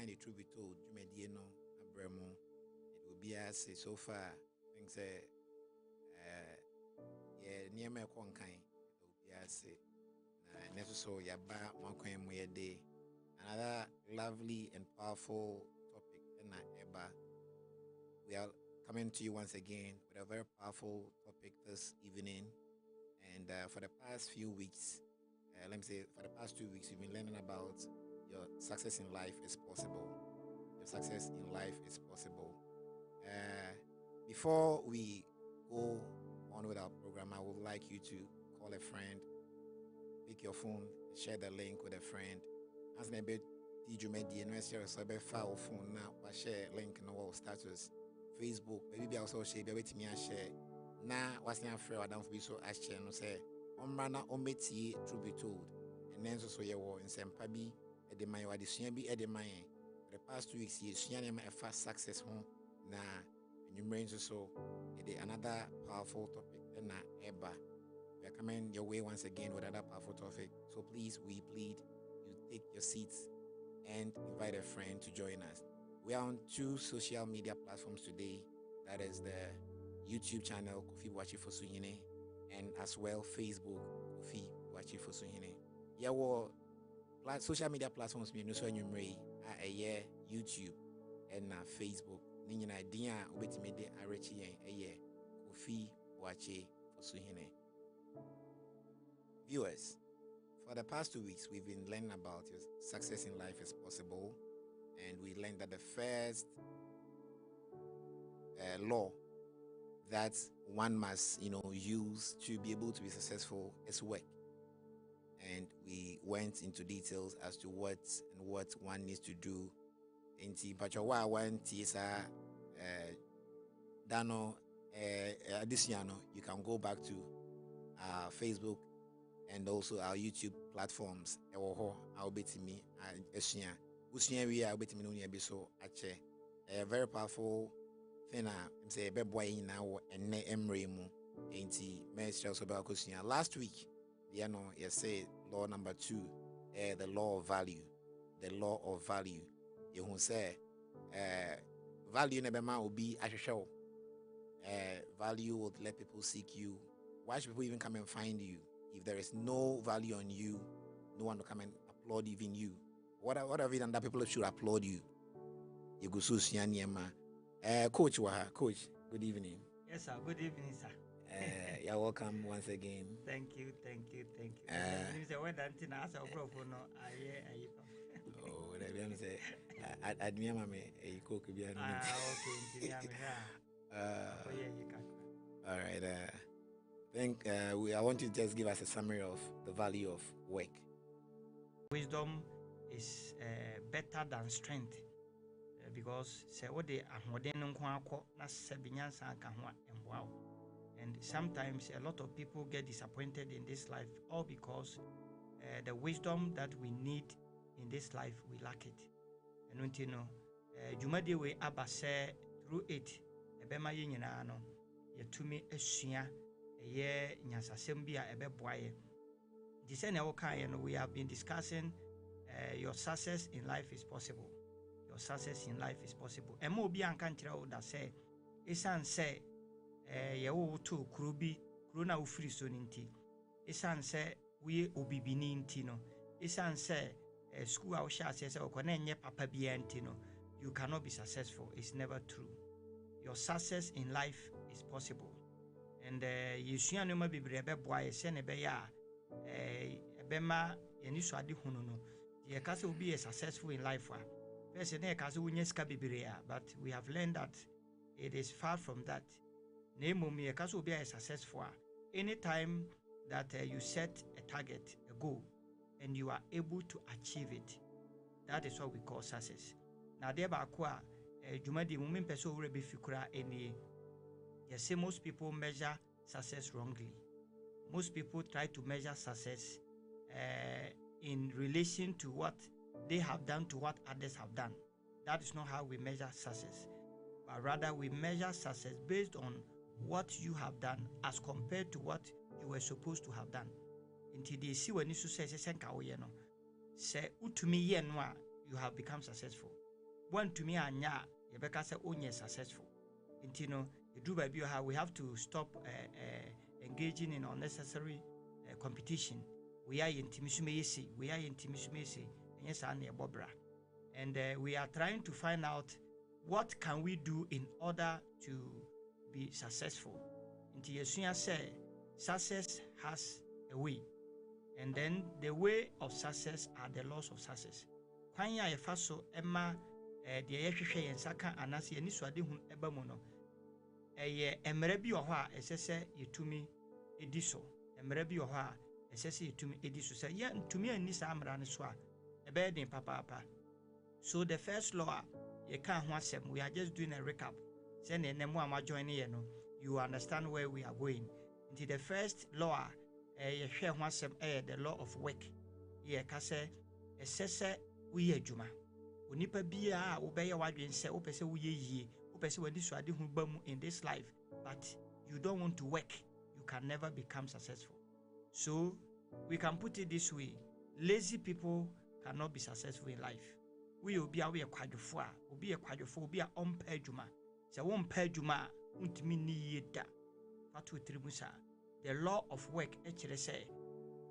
the truth be told, you may no abremo. It will be as so far. Things say, yeah, near me kind. It will be as necessary. Yaba one day. Another lovely and powerful topic. Eba, we are coming to you once again with a very powerful topic this evening. And for the past few weeks, let me say, for the past 2 weeks, you've been learning about your success in life is possible. Your success in life is possible. Before we go on with our program, I would like you to call a friend, pick your phone, share the link with a friend. As maybe DJ no share so be file phone now, share link no wall status, Facebook, maybe also share be with me share. Na what's your friend Adam for so I share no say omrana ometi truth be told. And then so ye wo nsempa bi e de man wa de sua bi e de man. For the past 2 weeks, ye sua na a fast success home na enumerate so another powerful topic na eba. We are coming your way once again with another powerful topic. So please, we plead you take your seats and invite a friend to join us. We are on 2 social media platforms today. That is the YouTube channel Boakye-Fosuhene and as well Facebook Boakye-Fosuhene. Yeah, well, social media platforms me no so enumerate YouTube and Facebook. Nina dia obetime de arechi yen Boakye-Fosuhene. Viewers, for the past 2 weeks, we've been learning about your success in life is possible, and we learned that the first law that one must, use to be able to be successful is work. And we went into details as to what one needs to do. In Pachawa, one tisa Dano Adisiano, you can go back to our Facebook and also our YouTube platforms. I'll be to me. I'll be to me. So, a very powerful thing. I'm saying, be boy now and ne emremu. Ain't master so about kusia. Last week, you say law number 2, the law of value. The law of value. You who say, value never will be a show. Value would let people seek you. Why should people even come and find you? If there is no value on you, no one will come and applaud even you. What have you done that people should applaud you? You go so Coach Waha, Coach, good evening. Yes, sir. Good evening, sir. You're welcome once again. Thank you. Oh, let me say, admire me, a cook be okay. All right. I think I want you to just give us a summary of the value of work. Wisdom is better than strength because and sometimes a lot of people get disappointed in this life, all because the wisdom that we need in this life, we lack it. And Jumadi we abase through it, ebema yenyina no yetumi asua eye nyasasem bia ebe boaye. The same we have been discussing your success in life is possible. Your success in life is possible. Emo bi anka nkyerɛ da sɛ esan sɛ yewo to krubi krona ufiri so nti esan sɛ we obibini nti no esan sɛ school a wo sha sɛ okona enye papa bia nti no you cannot be successful. It's never true. Your success in life is possible. And yesua no ma bibre be boaye sɛ ne be ya ebema yeni so ade hunu no ye ka sɛ obi is successful in life a person e ka sɛ wonya sika bibre a, but we have learned that it is far from that. Nemom ye ka sɛ obi is successful a, anytime that you set a target, a goal, and you are able to achieve it, that is what we call success. Now there ba ko a dwumadi mu mpɛ sɛ owura be fikura eni. You see, most people measure success wrongly. Most people try to measure success in relation to what they have done to what others have done. That is not how we measure success, but rather we measure success based on what you have done as compared to what you were supposed to have done. Until they see when you say senka oyeno, say utumi ye no, you have become successful. want to me anya yebeka say onye successful. You know, we have to stop engaging in unnecessary competition. We are in Timisumesi, and we are trying to find out what can we do in order to be successful. Until Yesunya say success has a way, and then the way of success are the laws of success. Kwanya yefaso emma de yehwehwe yensaka anase ani suade hu eba mu no emere bi oho a esese yetumi ediso emere bi oho a esese yetumi ediso say ya ntumi ani sa amra ne so a ebe den papa. So the first law you can't ho asem, we are just doing a recap. Say ne nemu ama join ye no, you understand where we are going. Into the first law ye hwe ho asem the law of work. Ye ka say esese we adwuma. Onipa bia a obeye wadwen se opese wo ye yie, opese wadi so ade hu bamu in this life, but you don't want to work, you can never become successful. So we can put it this way: lazy people cannot be successful in life. We will be a kwadwofo a obi a kwadwofo obi a ompa adwuma. Se wo mpa adwuma untimi ni yeda fatu tribusa. The law of work e kire say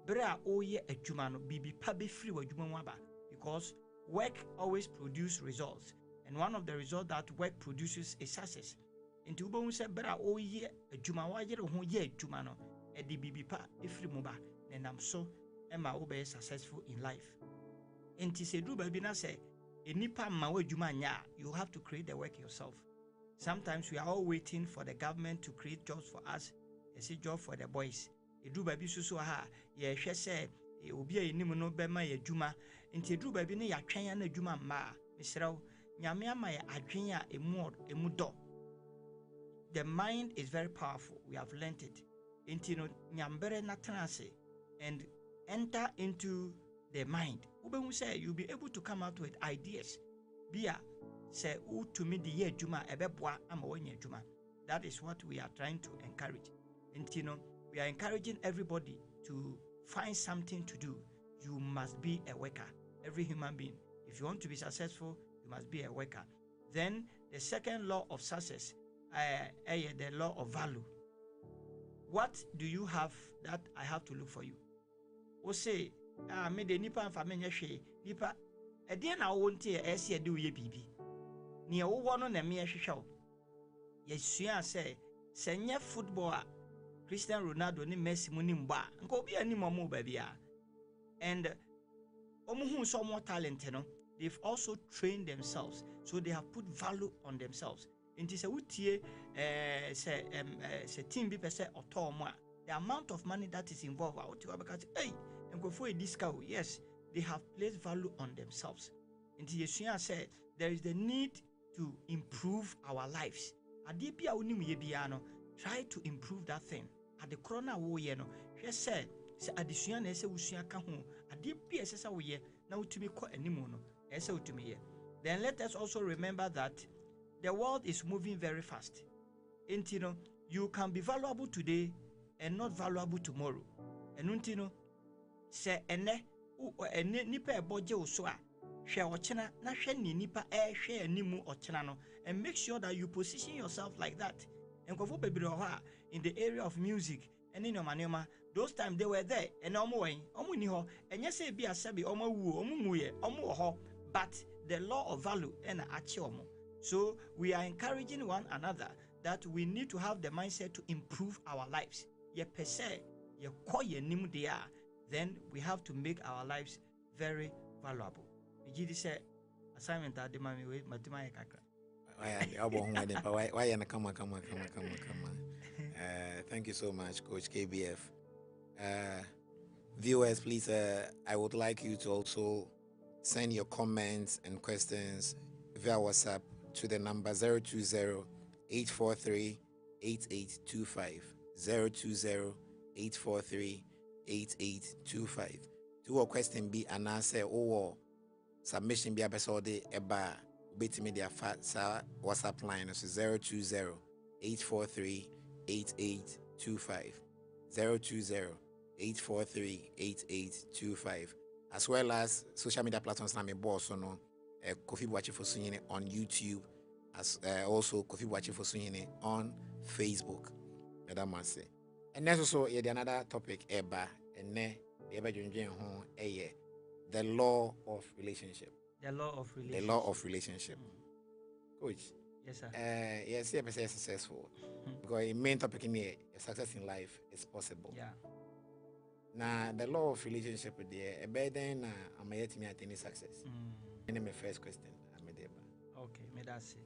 bra oye adwuma no bibi pa be free wadwuma mu aba, because work always produces results, and one of the results that work produces is success. Into ubon se bra oye adwuma wa yere ho ye adwuma no e di bibi pa e free mu ba, nenam so ema wo be successful in life. Enti se du ba bi na se enipa ma wa adwuma nya, you have to create the work yourself. Sometimes we are all waiting for the government to create jobs for us. It's a job for the boys. Edu ba bi susu ha ye hwe se obi a enim no be ma ye adwuma. Enti edu ba bi ne ya twen ya na adwuma ma misrew nyame ama ye adwen a emu do. The mind is very powerful. We have learned it. Enti no nyambere na transe and enter into the mind. Ube say you'll be able to come out with ideas. Bia say to me the year juma ebeboa ama wonye juma. That is what we are trying to encourage. And you know, we are encouraging everybody to find something to do. You must be a worker. Every human being, if you want to be successful, you must be a worker. Then the second law of success, the law of value. What do you have that I have to look for you? O say, me de nipa mfa me nyehwe nipa ede na wo ntie ese de wo ye bibi ne wo wo no na me hwehwe wo yesua se nye football a Cristiano Ronaldo ni Messi mu ni mba nka obi ani mo ba bia, and omuhu so more talent no, they've also trained themselves, so they have put value on themselves. Inti se wutie se team bi pese otomo a, the amount of money that is involved, because hey, for a discount, yes, they have placed value on themselves. And Yeshua said there is the need to improve our lives. Try to improve that thing. At the corona wo ye no, she said, "Se adisua na ese usua ka ho, ade bia ese sa wo ye na utumi kɔ animu no, ese utumi ye." Then let us also remember that the world is moving very fast. And you know, you can be valuable today and not valuable tomorrow. And you know, se ene nipa eboje oso a hwe ochena na hwe ni nipa hwe animu ochena no, and make sure that you position yourself like that. And kofo bebre ho a in the area of music and in omanema, those times they were there and omo ni ho enye se bia sabi omo wu omo muye omo ho, but the law of value and achi omo. So we are encouraging one another that we need to have the mindset to improve our lives. Ye pese ye ko ye nim dia, then we have to make our lives very valuable. Mijidi say assignment adema mi we matima ye kakra. Why come on. Thank you so much, Coach KBF. Viewers, please, I would like you to also send your comments and questions via WhatsApp to the number 020-843-8825. 020-843-8825. To a question be an answer or submission be episode eba ubeti media fat sa WhatsApp line so 020-843-8825. 020-843-8825. As well as social media platforms na me boss no Kofi Boakye-Fosuhene on YouTube, as also Kofi Boakye-Fosuhene on Facebook. Madam Mase. And that's also another topic eba and the law of relationship. The law of relationship. The law of relationship. Coach. Yes, sir. Yes, CMS is successful. Because the main topic in here, success in life is possible. Yeah. Now, the law of relationship there, a better than I'm yet to attain success. And my first question. Okay, may that say.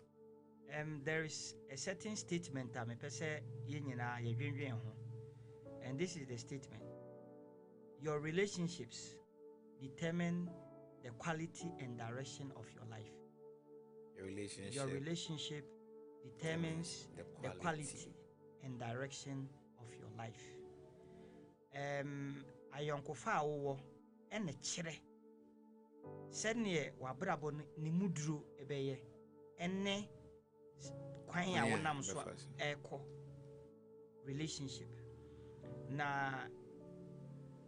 There is a certain statement that me pese yenyina ye dwendwen ho. And this is the statement. Your relationships determine the quality and direction of your life. Your relationship determines the quality and direction of your life. Ayonkofa wo ene kire. Sene wabrabo ni mudru ebeye ene kwan ya wonam so eko relationship. Na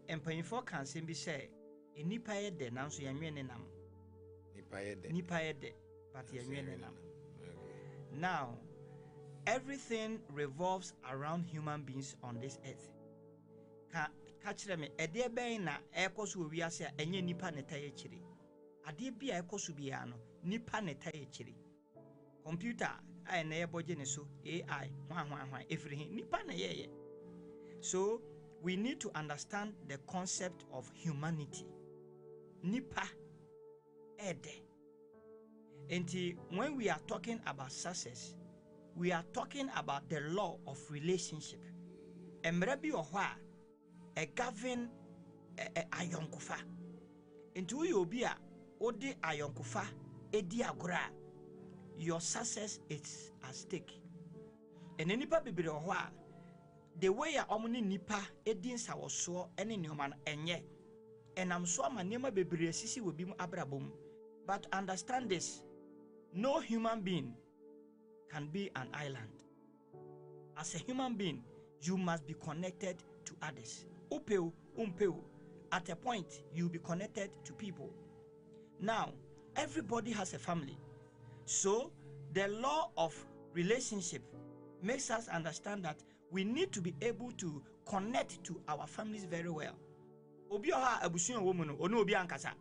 empanyifo kan sem bi say enipa ye de nanso yanwene nam. Nipa ye de but yanwene nam. Now everything revolves around human beings on this earth. Catch me ede ben na ekoso wiase a enye nipa netaye chiri. Ade bia ekoso bia no nipa netaye chiri. Computer ai na yeboje ne so AI hwan everything nipa na ye. So we need to understand the concept of humanity. Nipa ede. And when we are talking about success, we are talking about the law of relationship. Emrebi ohwa a govern ayonkufa. Into you be a odi ayonkufa edi agora. Your success is at stake. And nipa bibiri ohwa the way a omni nipa edin sawoso ene nyoman enye. And I'm so ma nipa bibiri sisi will be abrabom. But understand this, no human being can be an island. As a human being, you must be connected to others. At a point, you'll be connected to people. Now, everybody has a family. So, the law of relationship makes us understand that we need to be able to connect to our families very well. Obi oha abusuan wo mu no, ono obi ankasa.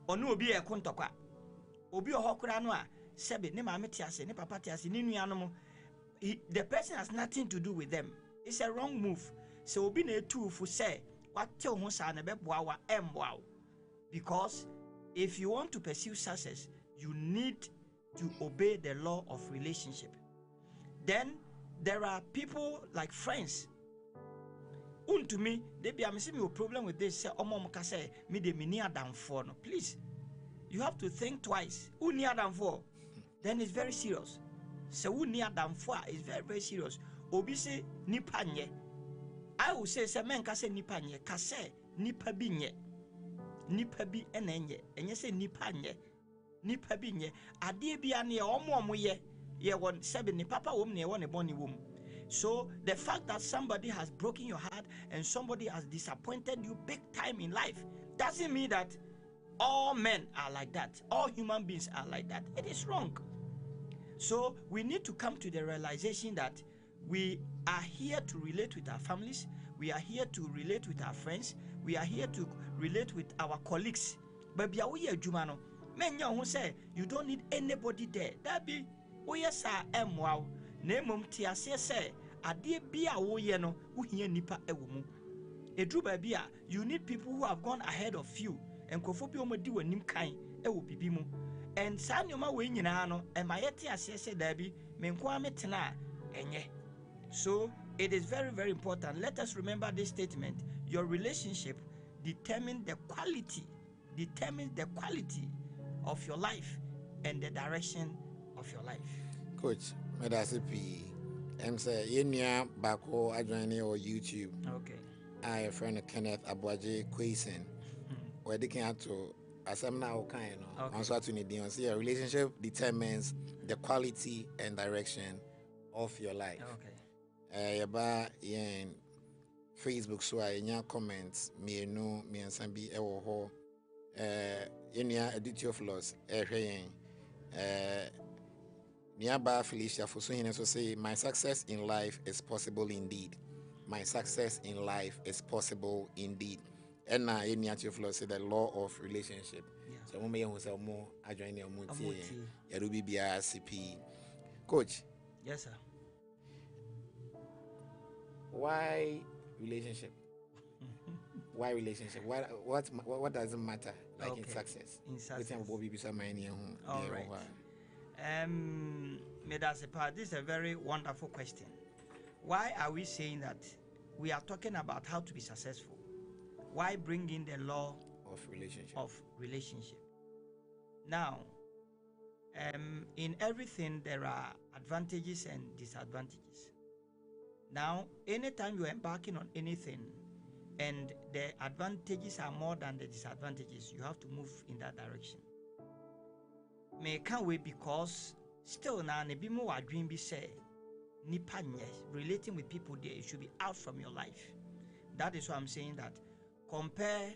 Ono obi e kontokwa. Obi oha kura no a sebe ne maame tiase, ne papa tiase, ne nuanom. The person has nothing to do with them. It's a wrong move. So obi na etu fu say what tell ho sa na beboa wa emboa. Because if you want to pursue success, you need to obey the law of relationship. Then there are people like friends. To me, they be me a problem with this. Say, say me de me near down for no. Please, you have to think twice. Who near down for? Then it's very serious. So who near down for is very very serious. Obi say nipa nye. I will say men ka say nipa nye. Ka say nipa bi nye. Nipa bi enenye. Enye say nipa nye. Nipa bi nye. Ade bi ane omo ye. Ye won sebe ni papa wom ne won e boni wom. So the fact that somebody has broken your heart and somebody has disappointed you big time in life doesn't mean that all men are like that. All human beings are like that. It is wrong. So we need to come to the realization that we are here to relate with our families. We are here to relate with our friends. We are here to relate with our colleagues. But jumano, men who say you don't need anybody there. That be yes wow. Nemum tiase say ade bia wo ye no wo hia nipa ewumu. Edruba bia you need people who have gone ahead of you. Enkofo bi omodi wanim kan ewo bibi mu. And saa nyoma we nyina no emayete ase se da bi menko ametena enye. So it is very very important. Let us remember this statement. Your relationship determines the quality of your life and the direction of your life. Coach, Medasipi, I'm saying, Yenya Bako, I join you on YouTube. Okay. I have a friend Kenneth Boakye-Fosuhene. We're looking at to, as I'm now kind of, answer to need a relationship determines the quality and direction of your life. Okay. Yaba in Facebook, so I comments, me and Sambi, yɛnua Aditio of Laws ɛhwɛ yɛn Niaba Boakye-Fosuhene so say, my success in life is possible indeed. My success in life is possible indeed. And now, in Aditio of Laws say the law of relationship. So, I'm going to say more. I join your multi. Yarubi BRCP. Coach. Yes, sir. Why relationship? Why relationship? What doesn't matter? Like in success. In success. All right. This is a very wonderful question. Why are we saying that? We are talking about how to be successful. Why bring in the law of relationship? Now, in everything there are advantages and disadvantages. Now, anytime you're embarking on anything and the advantages are more than the disadvantages, you have to move in that direction. Me can't wait because still now ne bimo wa dream be say nipa relating with people there, it should be out from your life. That is why I'm saying that compare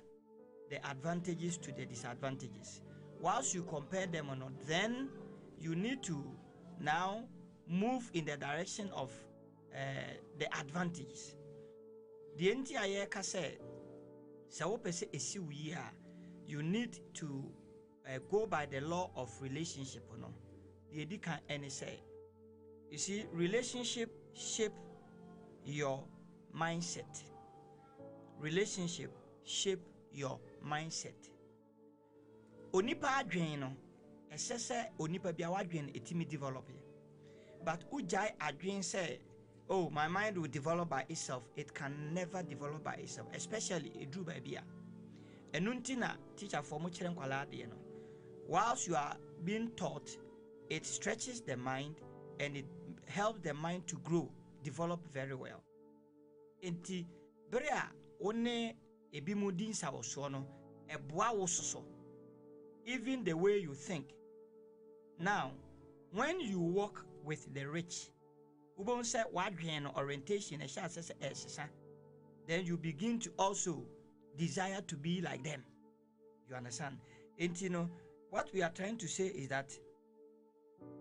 the advantages to the disadvantages. Whilst you compare them or not, then you need to now move in the direction of the advantages. The entire say you need to go by the law of relationship. No, the can any say. You see, relationship shape your mindset. Relationship shape your mindset. Onipa adwen no, esese onipa bia wadwen etimi develop. But ujai adwen say, oh, my mind will develop by itself. It can never develop by itself, especially a drew by bia. Enuntina teacher for much no. Whilst you are being taught, it stretches the mind and it helps the mind to grow, develop very well. Enti brea one ebimudin sa wosono eboa wososo. Even the way you think. Now, when you work with the rich, ubon say wadwen orientation then you begin to also desire to be like them. You understand? And you know what we are trying to say is that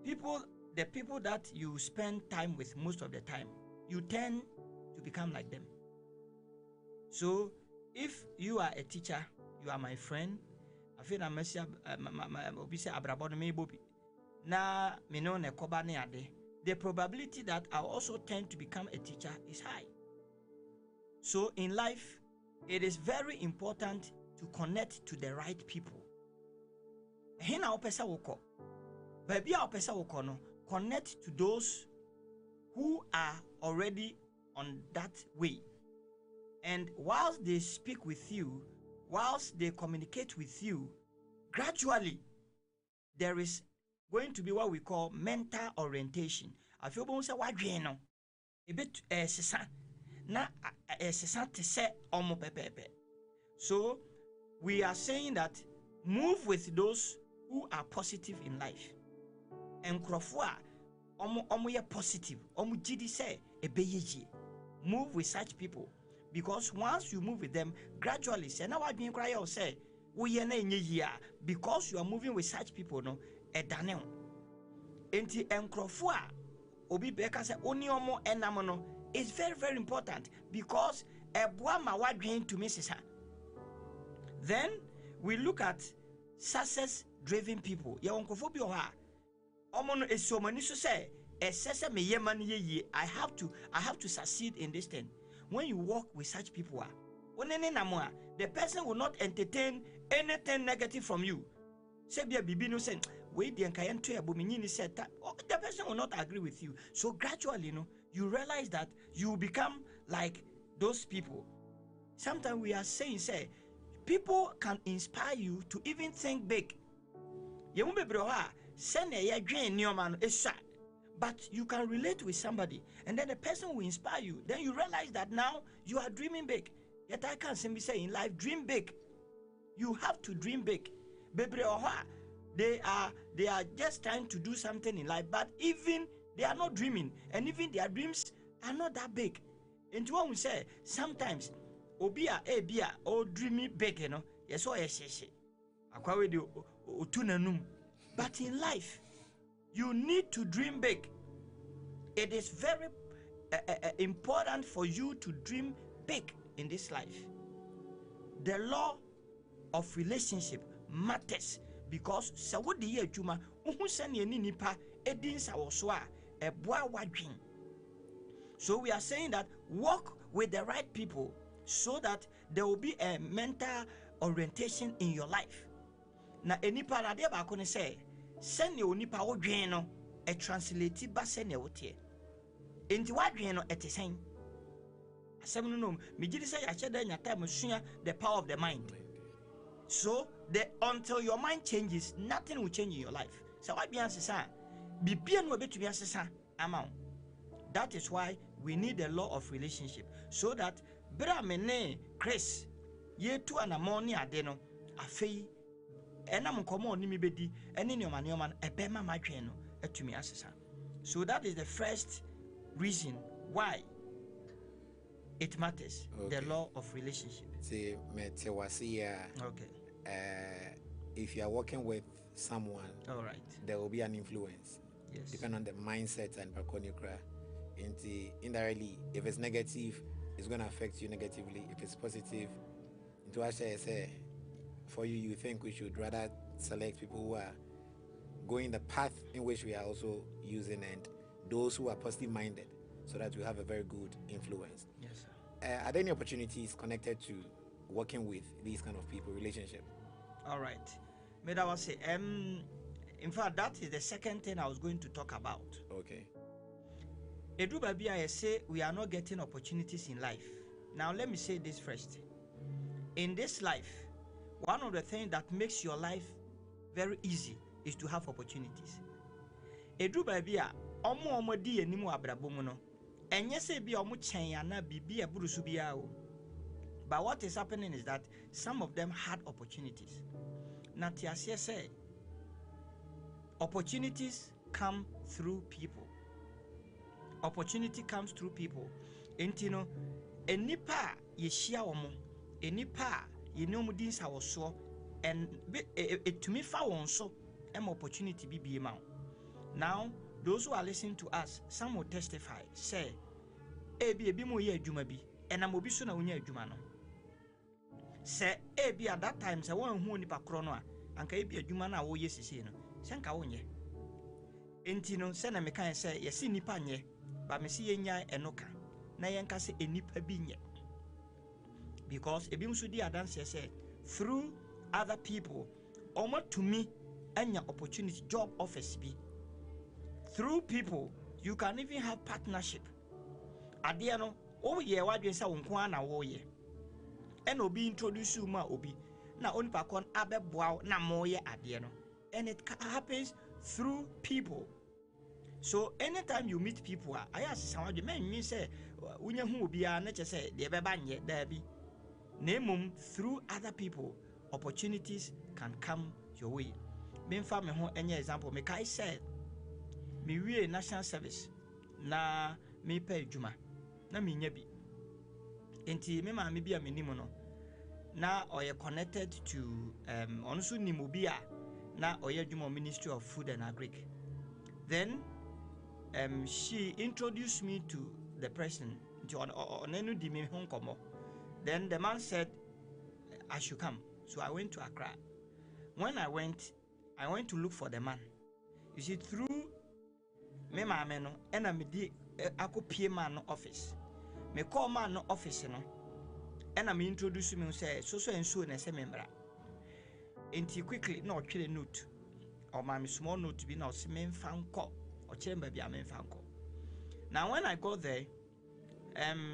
the people that you spend time with most of the time, you tend to become like them. So if you are a teacher, you are my friend, I feel I must say na me know ne koba ne ade, the probability that I also tend to become a teacher is high. So in life, it is very important to connect to the right people. Hina opesa woko. Baby opesa woko no, connect to those who are already on that way. And whilst they speak with you, whilst they communicate with you, gradually there is going to be what we call mental orientation. I feel bon say wadwen no e bit sesa na sesa te se omo pepepe. So we are saying that move with those who are positive in life. And krofo a omo ye positive, omo gidi say ebeyeji. Move with such people, because once you move with them, gradually say na wadwen kra ye say wo ye na enye yi a, because you are moving with such people no edane. Enti enkrofo a obi beka say oni omo enam no is very, very important, because eboa ma wadwen to me sisa. Then we look at success driven people. Ya enkrofo bi o ha omo no esomani so say esese me ye man ye I have to succeed in this thing. When you work with such people, the person will not entertain anything negative from you. Say be a bibi no say wait the the person will not agree with you. So gradually, you realize that you become like those people. Sometimes we are saying, people can inspire you to even think big. But you can relate with somebody, and then the person will inspire you. Then you realize that now you are dreaming big. Yet I can't simply say in life, dream big. You have to dream big. They are just trying to do something in life, but even they are not dreaming, and even their dreams are not that big. And what we say, sometimes obia or dreamy big, yes, or yes. But in life, you need to dream big. It is very important for you to dream big in this life. The law of relationship matters because so we are saying that walk with the right people so that there will be a mental orientation in your life. Na enipa na de ba ko ne say send your nipa wo dwen no e translate ba send e wote enti wa dwen no etesen asem no no me gidi say ya cheda nya time sua the power of the mind. So until your mind changes, nothing will change in your life. So what be answer bibia no be to be answer amount. That is why we need the law of relationship so that bra me ne Chris ye tu anamoni ade no afei enam komo ni mi bedi ene nyoma nyoma ebema madwen no atumi asesa. So that is the first reason why it matters. Okay. The law of relationship. See, okay. If you are working with someone, all right, there will be an influence. Yes. Depending on the mindset and perconukra. Indirectly, if it's negative, it's going to affect you negatively. If it's positive, into what I say, for you think we should rather select people who are going the path in which we are also using, and those who are positive minded, so that we have a very good influence. Yes, sir. Are there any opportunities connected to working with these kind of people, relationship? All right. May I say, in fact, that is the second thing I was going to talk about. Okay. Edu baby, I say we are not getting opportunities in life. Now let me say this first. In this life, one of the things that makes your life very easy is to have opportunities. Edu baby, omo di enimu abrabo no. Enye se bi omo chen ya na bibi e burusu bia o. But what is happening is that some of them had opportunities. Na tiasie say opportunities come through people. Opportunity comes through people. Entino enipa yeshia omo enipa yenomu din sa woso and etumi fa won so em opportunity bi ma. Now those who are listening to us, some will testify say ebi mo ye adwuma bi enam obi so na wonya adwuma no. Say ebi at that time say won hu onipa kro no a anka ebi adwuma na wo ye sisi no se nka wonye. Entino se na mekan say yesi nipa nye ba me si yenya enoka na yenka se enipa bi nye, because ebi mso di adanse say through other people omo to me anya opportunity job offers bi. Through people you can even have partnership. Ade no o ye wadwen sa wonko na wo ye and obi introduce you ma obi na onipa kon abeboa na mo ye ade no, and it happens through people. So anytime you meet people, I ask someone, you say, when you be a nature say, the bebanye, there be. Name through other people, opportunities can come your way. Me family home any example, me kai said, me we national service, na me pay juma, na me nyebi. Enti me ma me be a minimono. Na or connected to onsu ni mobia, na oye juma Ministry of Food and Agric. Then she introduced me to the person. Then the man said I should come. So I went to Accra. When I went to look for the man. You see, through me mama no, and I di ako pie man no office. Me call man no office no, and I me introduce me say so and so na say membra. Enti quickly no twele note. Or my small note to be now semen fan call. Now when I go there,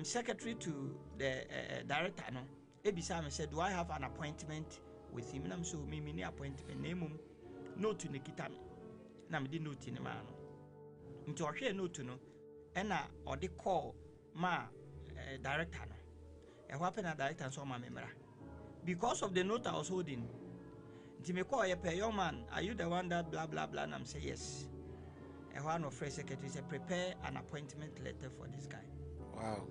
secretary to the director no, Ebisa said, do I have an appointment with him? And I'm so mini appointment name note to Nikita. And I'm the note in the man. Into a share note to no, and or the call ma director no. And what happened at director and saw my memory. Because of the note I was holding, me call a young man, are you the one that blah blah blah? And I'm say yes. And one of Fresh Secretary said, prepare an appointment letter for this guy. Wow.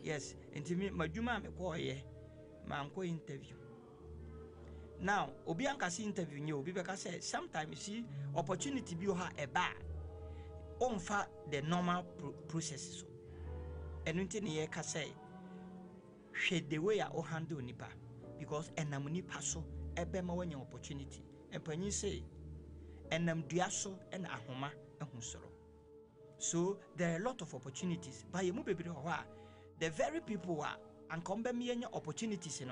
Yes. And to me, my Juma me call ye, my uncle interview. Now, obi ankasi interview nye obi beka say sometimes you see opportunity bi ha eba onfa the normal processes so. Enu nti ne ye ka say hwe the way a handle nipa because enam nipa so ebe ma wanya opportunity. Empanyin say enam dua so na ahoma ehu soro. So there are a lot of opportunities. But yemu bebre ho a the very people and come me any opportunities,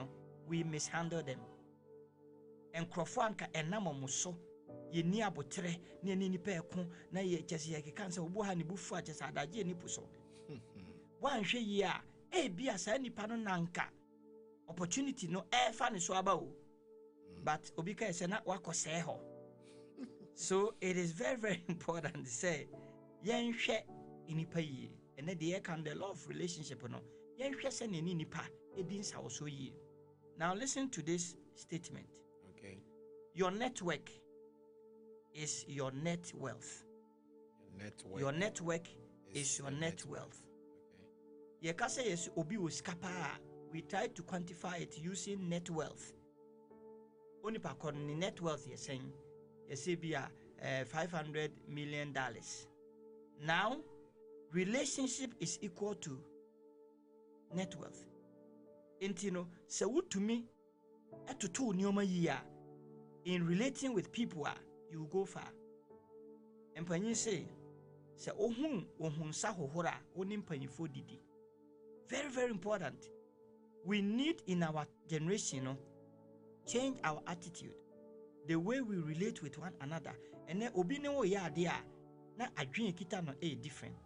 we mishandle them. And Crofanka and Namamuso, ye near botre, near nipa ekun, na ye chesi ye can say, Buhani Bufa, just ada jenny puso. One she ya, be as any panonanka. Opportunity no air fan is swabao. But Obika is not wako seho. So it is very, very important to say, yen she inipa ye, and then the air can the love relationship no. Yen she send any nipa, edins also ye. Now listen to this statement. Okay. Your network is your net wealth. Your network is your net wealth. Okay. Ye kase yes obi uskapa. We try to quantify it using net wealth. Only pa kon net wealth you're saying, you say be $500 million. Now, relationship is equal to net wealth. Intino, se would to me, to two nyoma year in relating with people, you will go far. And when you say ohun sa hohora onim panifo didi. Very, very important. We need in our generation, change our attitude, the way we relate with one another. And then obino ya dia na adwin kita no different.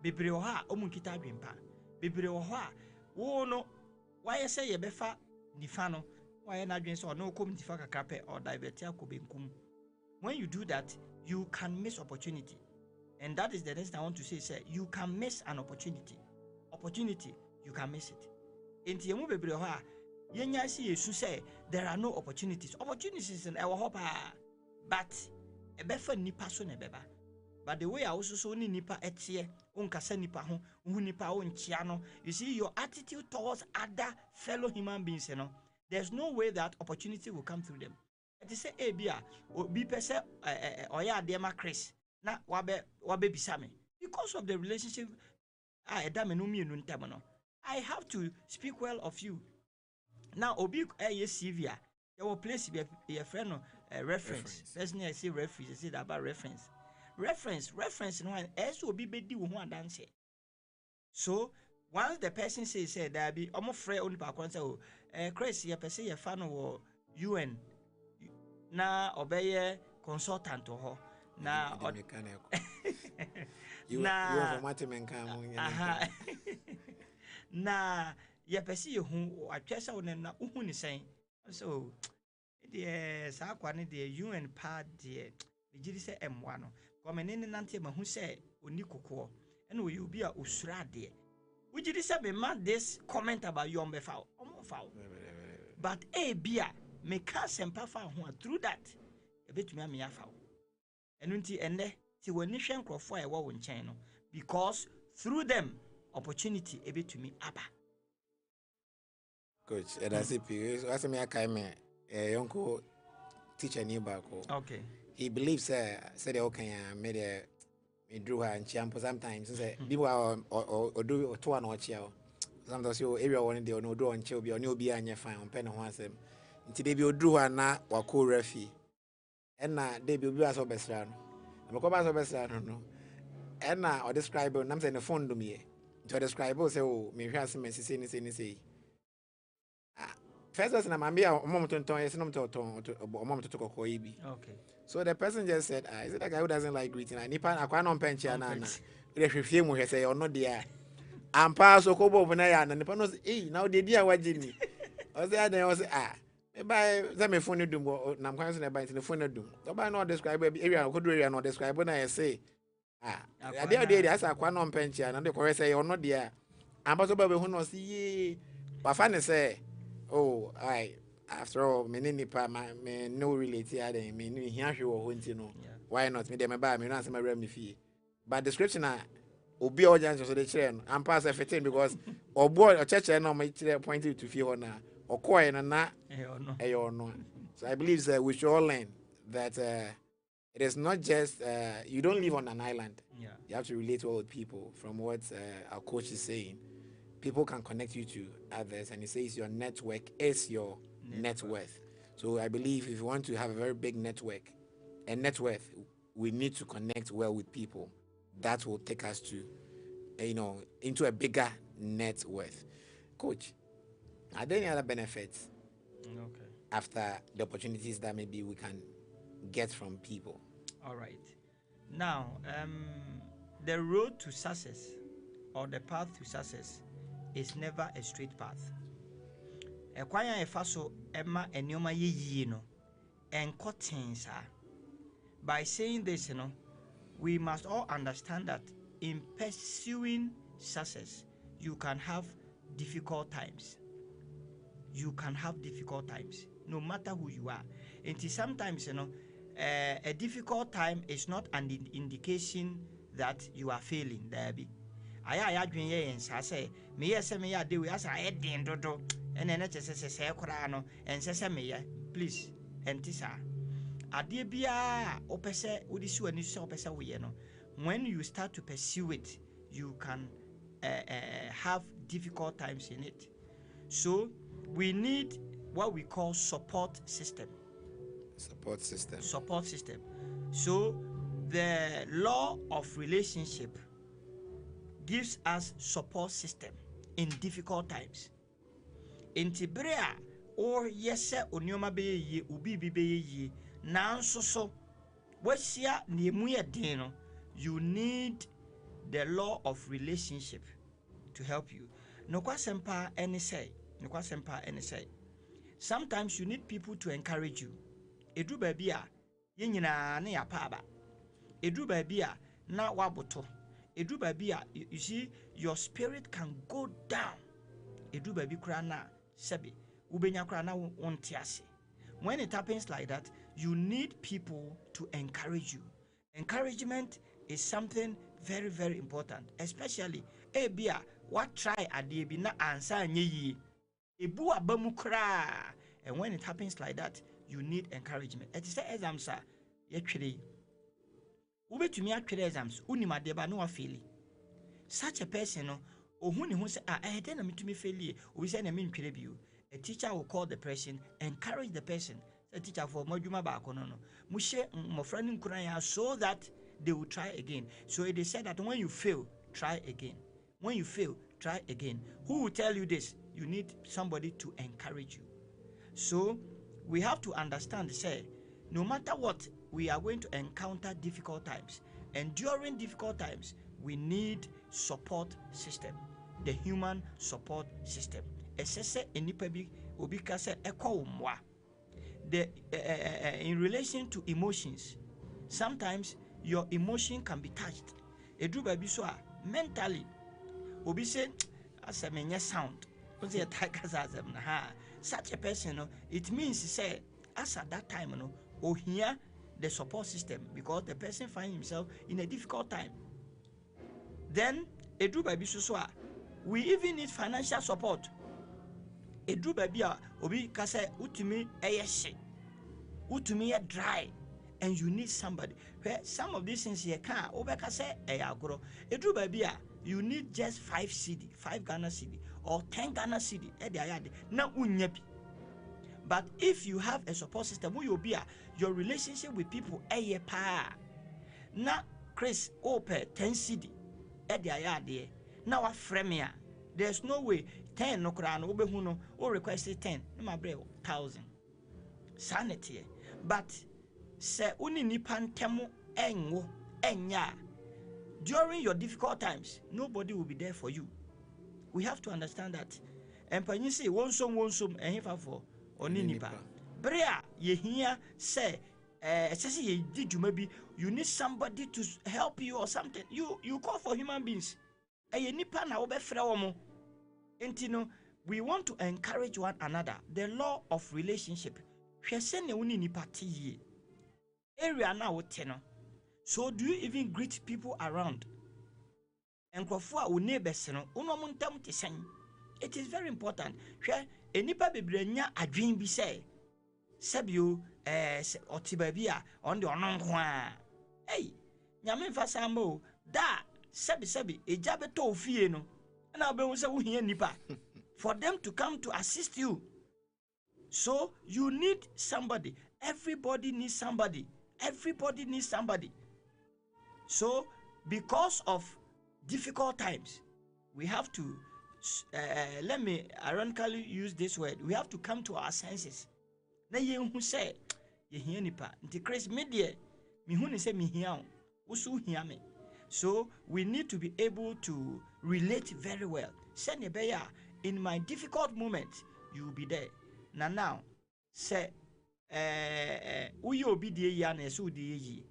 Bebre oha omun kita adwin pa. Bebre oha wo no why say ye befa nifa no why na adwin so no kom nifa kakrape or divert akobenkum. When you do that, you can miss opportunity. And that is the next thing I want to say, you can miss an opportunity. Opportunity, you can miss it. Enti yemu bebre ho a yenya si yesu say there are no opportunities. Opportunities in our hope, but e befa nipa so na beba. But the way I also so ni nipa etie onkasa nipa ho hu nipa onchia no, you see your attitude towards other fellow human beings, there's no way that opportunity will come through them. It say bia obi pese oya adema Chris na wabe bisame because of the relationship edame no mienu ntamo no. I have to speak well of you. Now, Obi CV, your place be a friend reference. Person I say reference, I say that about reference. Reference no as Obi bedi wo ho dance. So once the person says there be almost free only pa kon say Chris your person your fan wo UN na obeye consultant ho na you from Matimenka. Na ye pesi ye hu atwesa wonen na uhu ni sen so de sa kwa ne de UN pa de giri se M1 no komene ne nante ma hu se oni kokko ene oyi obi a osura de we giri se me man this comment about you on be foul but bia me ka sempa fa ho through that e betumi am ya foul enu nti ene ti woni hwe nkrofo a e wo nchen no because through them opportunity ebe to me aba. Coach, and I say, as me uncle teacher nearby. Okay. He believes said okay, made me drew her and champ sometimes. Say people are or do 2 and watch you. Sometimes you area one day or no do and chill be or no be and you find on pen and once them. Until they be drew her na or co refi. And na they be as best round. I'm a cobas best round no. And na or describe them saying the phone to me. To describe say oh me hwa some say first person am be mom ton yes no mom to kokko yi. Okay. So the person just said is it a guy who doesn't like greeting and nipa akwa no penche na na we hwehwe mu hwe say ono dia ampa so ko bo na ya na nipa no say now dey dia waje ni o say then o say me buy za me phone dum na kwan so na buy the phone dum o buy no describe area ko do area no describe na say they as akwa no penche na dey ko say ono dia ampa so ba be hu no say ye wa fa ne say oh, after all, me nipa me no relate here then me ni hia hwe wo ho ntino. Why not me dem ba me no answer my me fie. But description obi o jan so dey kire no. Am pass 15 because obo o cheche no me kire point to fie ho na okoye na no. no. So I believe that we should all learn that it is not just you don't live on an island. Yeah. You have to relate well with people. From what our coach is saying, people can connect you to others, and he says your network is your net worth. So I believe if you want to have a very big network and net worth, we need to connect well with people. That will take us to, into a bigger net worth. Coach, are there any other benefits after the opportunities that maybe we can get from people? All right. Now, the road to success or the path to success is never a straight path. Ekwanya efa so ema enioma ye no enkoten. By saying this, we must all understand that in pursuing success, you can have difficult times. You can have difficult times, no matter who you are. And sometimes, a difficult time is not an indication that you are failing. There be. I dream ye say me yes me ya do as I den dodo and then say no and say me please entisa ade bia opese odisu ani so opese we no. When you start to pursue it, you can have difficult times in it. So we need what we call support system. Support system. So the law of relationship gives us support system in difficult times. In Tibrea or yes onyoma be ye ubi be ye nanso so wasia niemuye dino, you need the law of relationship to help you. No kwasempa any say. Sometimes you need people to encourage you. Edu baby a ye nyina na ya pa aba. Edu baby a na waboto. Edu baby a you see your spirit can go down. Edu baby kra na sebe ubenya kra na wontiase. When it happens like that, you need people to encourage you. Encouragement is something very, very important, especially ebia what try adebi na ansa nye yi ebu abamu kra. And when it happens like that, you need encouragement. It is the exams are yetwere ubetumi atwere exams unima deba no afeli. Such a person no ohuni hu say ehde na mitumi feli obi say na me ntwere bio. A teacher will call the person, encourage the person. A teacher for moduma ba kono no mushe mofra ni nkran ya so that they will try again. So it is said that when you fail, try again. When you fail, try again. Who will tell you this? You need somebody to encourage you. So we have to understand, say, no matter what, we are going to encounter difficult times. And during difficult times, we need support system, the human support system. In relation to emotions, sometimes your emotion can be touched. Edu baby so mentally obi say as a menya sound once a such a person it means say as at that time or hear the support system because the person finds himself in a difficult time. Then edu baby so we even need financial support. Edu baby obi ka say utumi eyeshe utumi dry and you need somebody. Where some of these things here can obeka say agro. Edu baby you need just 5 cedi, 5 Ghana cedi or 10 Ghana cedi na unyebi. But if you have a support system who you be your relationship with people pa na Chris ope 10 cedi na wa frame there's no way 10 no kra no obehu no or request 10 na ma bre 1000 sanity. But se uni nipa ntemu enwo enya during your difficult times, nobody will be there for you. We have to understand that. And when you say one sum and if for oni nipa brea ye here say ye did you maybe you need somebody to help you or something. You call for human beings. Nipa na obefre omo. Entino, we want to encourage one another. The law of relationship. Area now teno. So do you even greet people around? And crofua neighbors no unomuntam te sen. it is very important. Hwɛ enipa bebree nya adwin bi sɛ sɛbio ɔte baabi a ɔno de ɔno nko a ei nyame mfa saa mma o da sɛbi egya bɛtɔ wo fie no ɛna wobɛhu sɛ wohia nipa for them to come to assist you. So you need somebody. Everybody needs somebody. Everybody needs somebody. So because of difficult times, we have to let me ironically use this word, we have to come to our senses. Na yɛnhu sɛ yɛhia nipa nti Chris media mehu ne sɛ mehia wo woso hia me. So we need to be able to relate very well. Sɛnea ɛbɛyɛ a in my difficult moment you will be there. Now sɛ woyɛ obi deɛ yi a na ɛsɛ wode yɛ yie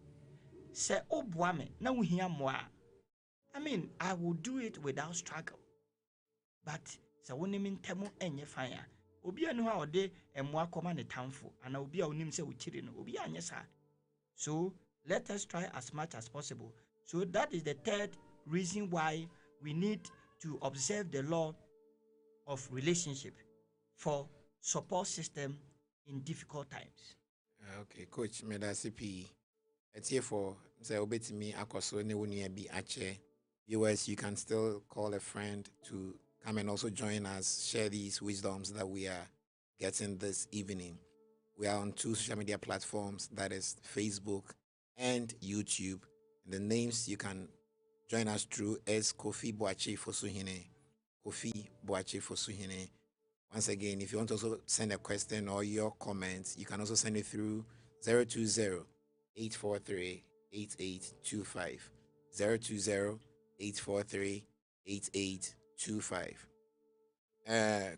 sɛ woboa me na wohia mmoa a I mean I will do it without struggle. But sɛ wo ne me ntɛm ɛnyɛ fan a obi anu ha ɔde mmoa kɔma ne tamfo ana obi a wonim sɛ wokyiri no obi anyɛ saa. So let us try as much as possible. So that is the third reason why we need to observe the law of relationship for support system in difficult times. Okay, Coach, me da CP. It's here for say obetimi akoso ne woni bi ache. Viewers, you can still call a friend to come and also join us, share these wisdoms that we are getting this evening. We are on 2 social media platforms, that is Facebook and YouTube. The names you can join us through is Kofi Boakye-Fosuhene. Kofi Boakye-Fosuhene. Once again, if you want to also send a question or your comments, you can also send it through 020-843-8825. 020-843-8825.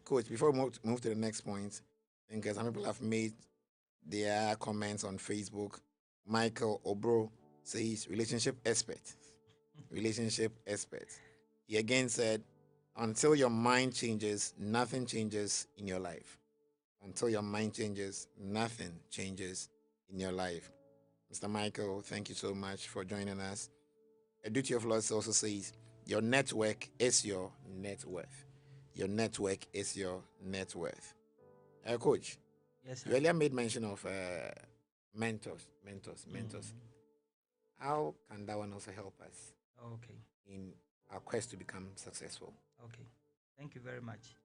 Coach, before we move to the next point, because some people have made their comments on Facebook. Michael Obro says, relationship expert. Relationship expert. He again said, until your mind changes, nothing changes in your life. Until your mind changes, nothing changes in your life. Mr. Michael, thank you so much for joining us. A Duty of Loss also says, your network is your net worth. Your network is your net worth. Coach, yes, sir. You earlier made mention of mentors. How can that one also help us in our quest to become successful? Okay, thank you very much.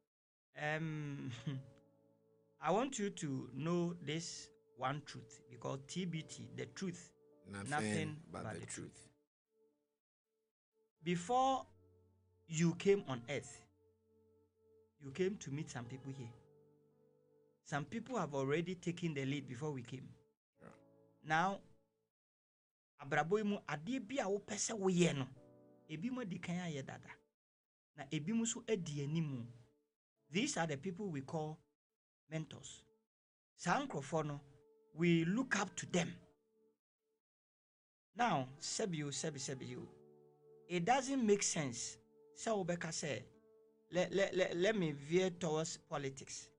I want you to know this one truth, because TBT, the truth, nothing but the truth. Before you came on earth, you came to meet some people here. Some people have already taken the lead before we came. Yeah. Now, abrabo mu ade bi a wo pese wo ye no, ebi mo di kan aye dada. Na ebi mo so adi animu. These are the people we call mentors. Sankrofo no, we look up to them. Now, sebi, it doesn't make sense. So Obeka say, let me veer towards politics.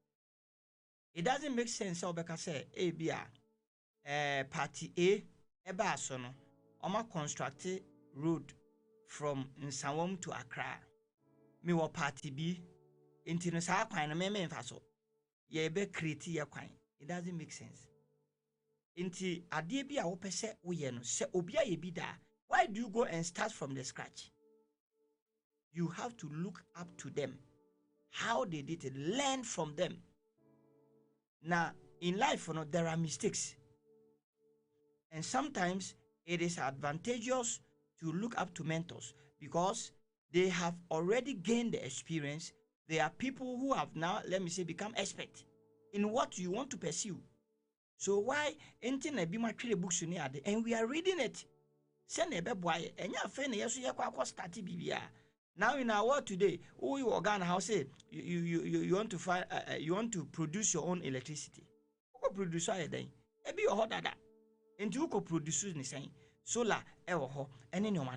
It doesn't make sense. So Obeka say, party A, eba asono, oma constructed road from Nsawam to Accra. Me wa party B, into no sa kwan na me mfaso. Ye be create ye kwan. It doesn't make sense. Inti ade bi a wo pese wo ye no se obi a ye bi da. Why do you go and start from the scratch? You have to look up to them. How they did it. Learn from them. Now, in life, there are mistakes. And sometimes it is advantageous to look up to mentors because they have already gained the experience. They are people who have now, let me say, become expert in what you want to pursue. So why anything be my books and we are reading it. Send a boy and your friend yes you start bibia. Now in our world today, who you organ how say you want to find you want to produce your own electricity. Who produce it then? Ebi your hot dada. And you could produce ni saying solar ho and in your.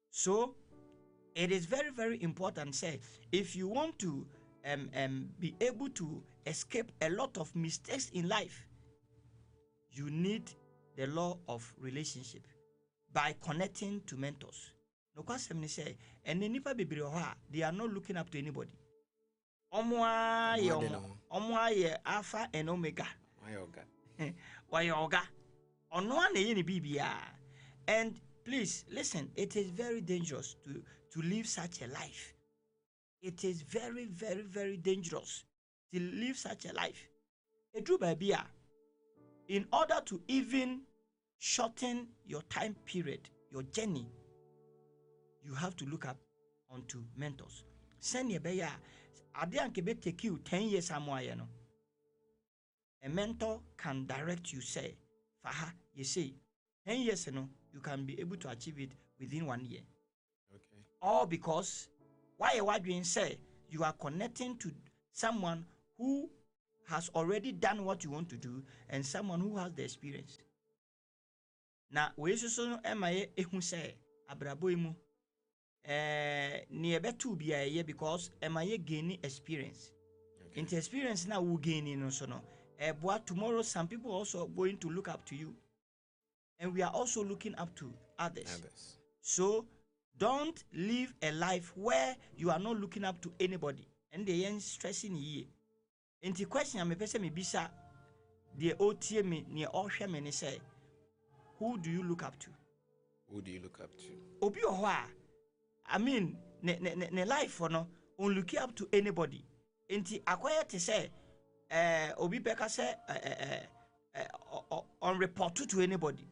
So it is very, very important. Say if you want to be able to escape a lot of mistakes in life, you need the law of relationship by connecting to mentors. No question say, and then if they are not looking up to anybody. Omo ye Alpha and Omega. Why yoga? On one BBA. And please listen, it is very dangerous to live such a life. It is very, very, very dangerous to live such a life. A true baby, in order to even shorten your time period, your journey, you have to look up onto mentors. Send your beya. Ade anke take you 10 years somewhere, you know. A mentor can direct you, say, Faha, you see, 10 years, you know, you can be able to achieve it within 1 year. Okay. All because why you say you are connecting to someone who has already done what you want to do and someone who has the experience. Now, we so emaye ehu say abrabo imu ni ebetu bia ye because emaye gain experience. Okay. Into experience now we gain no so no. But tomorrow some people also going to look up to you. And we are also looking up to others. So don't live a life where you are not looking up to anybody. And they ain't stressing ye. And the question I'm a person me bisa the OTA me near Osha me say, who do you look up to? Who do you look up to? Obi Owa. I mean, ne life for no, on looking up to anybody. And the acquire to say, Obi Beka say, on report to anybody.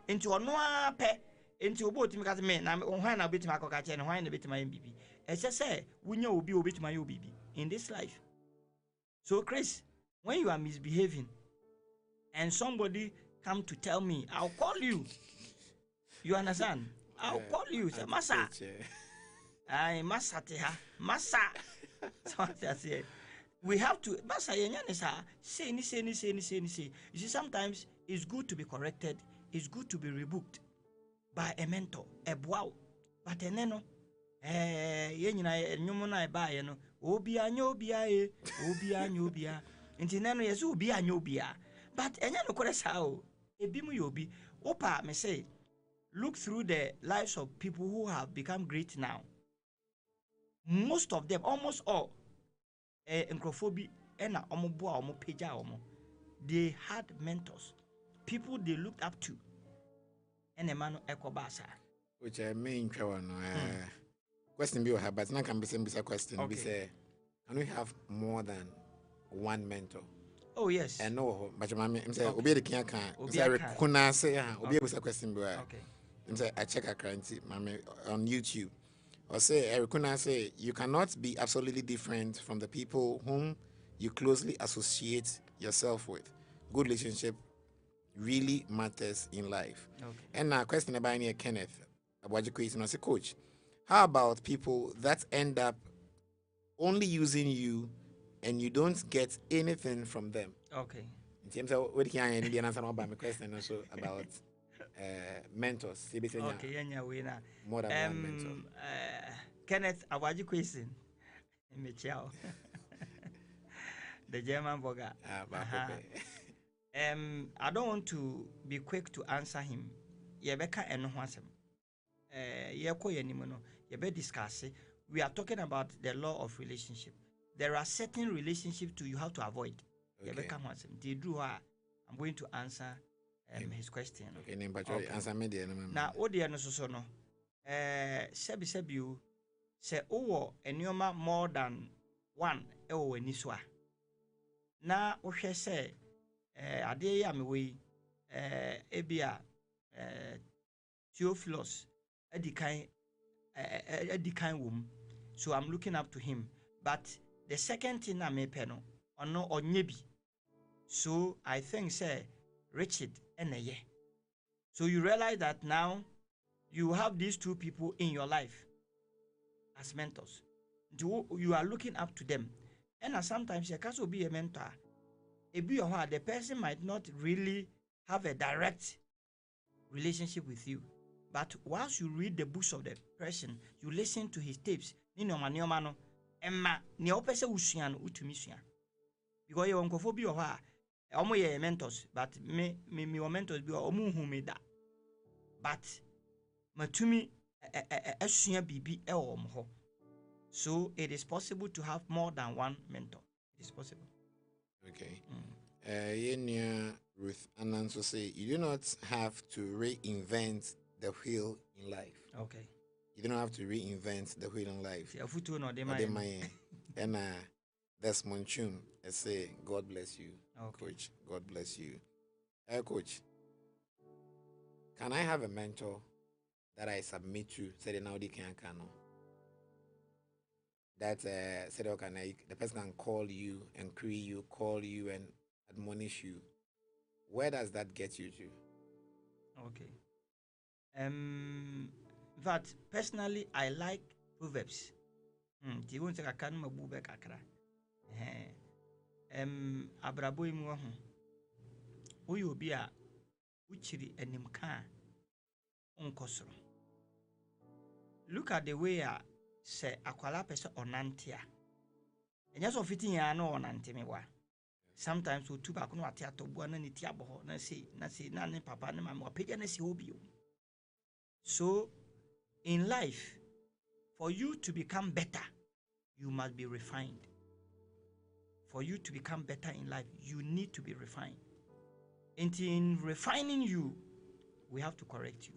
Into ono pe into obo timi ka me na hwan na obetima akoka che no hwan na obetima mbb e say wunya obi obetima ye obibi in this life. So Chris, when you are misbehaving and somebody come to tell me, I'll call you. You understand? I'll call you. Say masa. Ay masa te ha. Masa. So I say we have to masa yenya sa say ni. You see, sometimes it's good to be corrected. It's good to be rebuked by a mentor, a wow. But eneno, nyumona ba ye no, obia nyobia. Inti neno yesu obia nyobia. But enyano kore sao, ebimu yobi. Opa me say, look through the lives of people who have become great now. Most of them, almost all, encrophobi ena omoboa omo peja omo. They had mentors, people they looked up to. And a man ekobasa. Which I mean, question be have, but not can be same question. Okay. Be say, can we have more than one mentor? Oh yes. And no, but your mommy say obi the can say kuna say obi was a question be. Okay. Say I check a currency mommy on YouTube. Or say Erikuna say you cannot be absolutely different from the people whom you closely associate yourself with. Good relationship really matters in life. Okay. And now question about here Kenneth Boakye-Fosuhene as a coach. How about people that end up only using you and you don't get anything from them? Okay. In terms of what can I answer about my question also about mentors. Okay, yeah, more than one mentor. Kenneth Boakye-Fosuhene. The German burger. I don't want to be quick to answer him. Yebeka eno hwasem. Yeko yenimono. Yebe discuss. We are talking about the law of relationship. There are certain relationships you have to avoid. Yebeka hwasem. I'm going to answer his question. Okay, but answer me there. Now, odi no so no. Sebi you say owo enioma more than one ewo niswa. Na ohwe say ade ya me we ebia Theophilus edikan wom. So I'm looking up to him. But the second thing I me peno ono onyebi. So I think say Richard Eneye. So you realize that now you have these two people in your life as mentors. You are looking up to them. And sometimes you can be a mentor. The person might not really have a direct relationship with you. But once you read the books of the person, you listen to his tapes. Because you are mentors, but me mentors be omu that. But matumi esua bibi e wo ho. So it is possible to have more than one mentor. It is possible. Okay. Ruth Ananso say you do not have to reinvent the wheel in life. Okay. You don't have to reinvent the wheel in life. See, afutu no de and Desmond Chum, I say, God bless you, okay. Coach. God bless you. Coach, can I have a mentor that I submit to? Say now they can that said okay, the person can call you and query you, call you and admonish you. Where does that get you to? Okay. But personally, I like Proverbs. Do you want to can mabu be kakra? Abrabo imu ho. Oyi obi a uchiri enimka onkosoro. Look at the way say akwala pese onantia. Enya so fiti ya no onante mewa. Sometimes we tuba kuno ate atobua na ni ti aboho na say na ne papa ne mama pagya na si obi. So in life, for you to become better, you must be refined. For you to become better in life, you need to be refined. And in refining you, we have to correct you.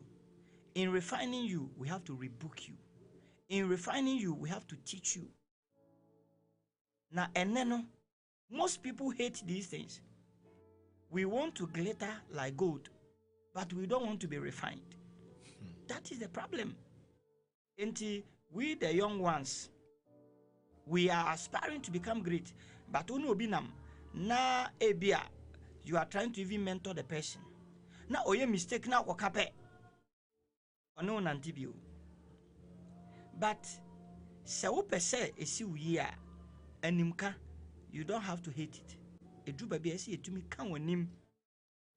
In refining you, we have to rebuke you. In refining you, we have to teach you. Now, and then, most people hate these things. We want to glitter like gold, but we don't want to be refined. That is the problem. And we, the young ones, we are aspiring to become great, but unobinam na ebia you are trying to even mentor the person. Na oye mistake na wakape. Ono nantibio. But se wo pese esi wiye animka, you don't have to hate it. Edu baby esi etumi kan wanim.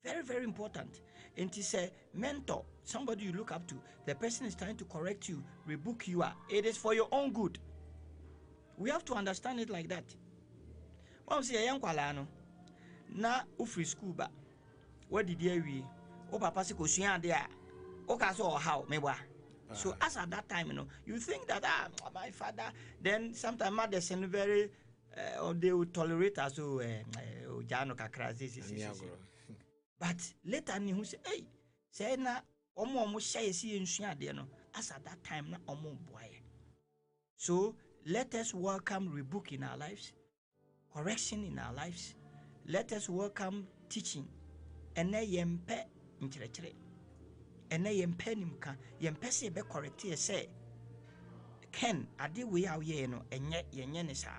Very, very important. And to say mentor, somebody you look up to, the person is trying to correct you, rebuke you. It is for your own good. We have to understand it like that. One say young kwala na ufri school ba. What did you o papa se ko sua de a o ka so how mebwa. So as at that time, you think that my father, then sometimes mothers are very they will tolerate us jano kakra. But later who say, hey, say na omo share si ensua de no, as at that time na omo boy. So let us welcome rebuke in our lives, correction in our lives. Let us welcome teaching. And yempe nchire. And yempe nimka, yempe se be correct say. Ken ade we out ye no enye yenye sa.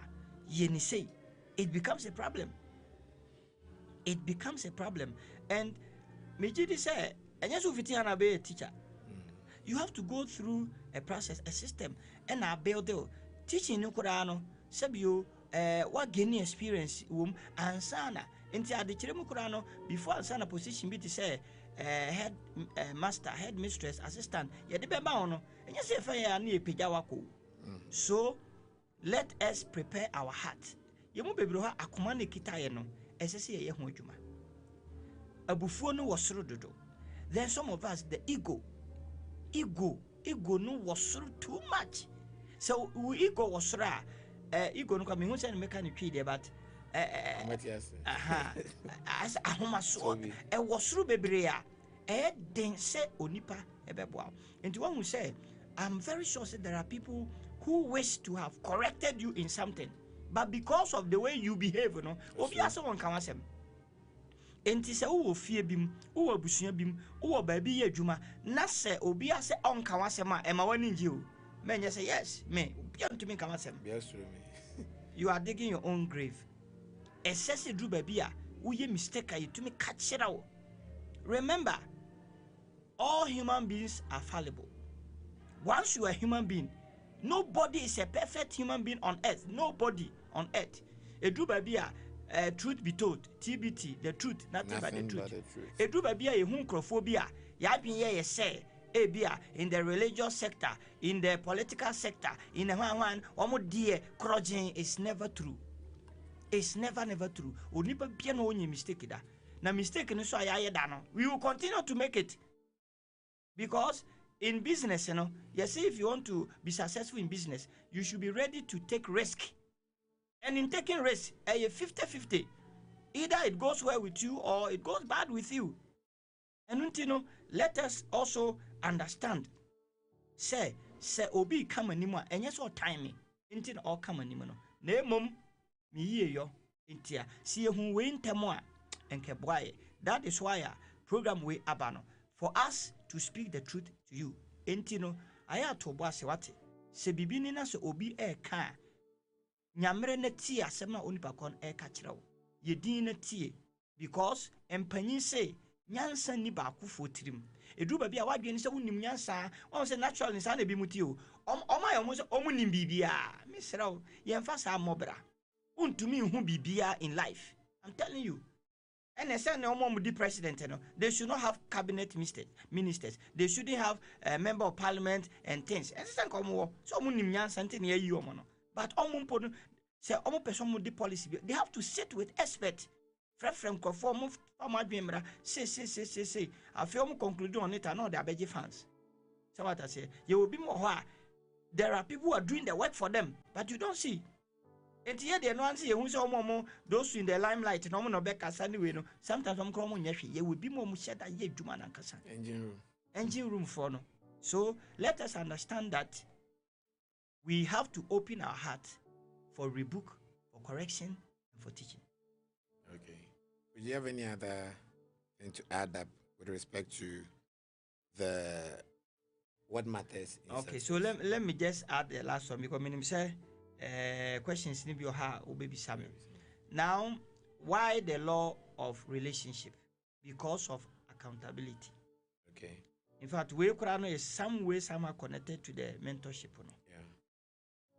Yeni say it becomes a problem. It becomes a problem. And Mijidi say, and yes, if you are a teacher, you have to go through a process, a system, and I build it. Teaching you Kurano, Sabio, what gaining experience, and Sana, into the Chirimukurano, before Sana position be to say, head master, head mistress, assistant, Yadibano, and you say, Fire near Pijawako. So let us prepare our heart. Yamu Bebroha, Akumani Kitayano, SSA Yahujuma. Abufuo no was dodo. Then some of us, the ego no was too much. So we ego was ego no coming who make any tree there, but as a homa so a was through bebrea then say onipa ebeboa. And one who say, I'm very sure that there are people who wish to have corrected you in something, but because of the way you behave, obi someone can ask them. Enti se wo fie bim wo abusua bim wo baabi ye adwuma na se obi ase onka wasem a ema wani nji o menye say yes me obi antumi nka wasem yes through me. You are digging your own grave. Excessive do baabi a wo ye mistake a yetumi ka kira wo. Remember, all human beings are fallible. Once you are a human being, nobody is a perfect human being on earth. Nobody on earth. E do baabi a truth be told, TBT, the truth, nothing but the truth. A do be a hunchrophobia, yapin ye say, Abia in the religious sector, in the political sector, in the one, dear, crudging is never true. It's never true. Onipa bien only mistake da. Na mistake no so ayaya da no. We will continue to make it. Because in business, you say if you want to be successful in business, you should be ready to take risk. And in taking risk, 50-50. Either it goes well with you or it goes bad with you. And let us also understand. Say obi come anymore, and yes, all timing. Intin all come anymore. Ne mum me ye yo intia. See who win temoa and kebwaye. That is why program we abano for us to speak the truth to you. Intino, aya to boase wate. Se bibini na se obi ka. Nyamre ne tie asem na onipa kon ka kyerɛw. Ye din na tie because empanyin say nyansa ni ba akufo tirim. Edu ba bia wadwe ni se wonim nyansa, won se natural ni sa na bi muti o. Oma ye mo se omunim bibia. Me sraw ye mfa sa mobra. Untumi hu bibia in life. I'm telling you. And they say the president, they should not have cabinet ministers. They shouldn't have a member of parliament and things. And so but say person policy. They have to sit with experts. Say. I feel conclude on it. I know they are beji fans. So what I say, you will be more. There are people who are doing the work for them, but you don't see. And here they no answer who say those in the limelight no be kasa anyway no sometimes some come nyehwe you will be more share that ye djuma na kasa engine room for no. So let us understand that we have to open our heart for rebuke, for correction, and for teaching. Okay. Would you have any other thing to add up with respect to the what matters? Okay, so let me just add the last one because I say questions in your heart or baby Sammy. Now, why the law of relationship? Because of accountability. Okay. In fact, we is some way somehow connected to the mentorship. Yeah.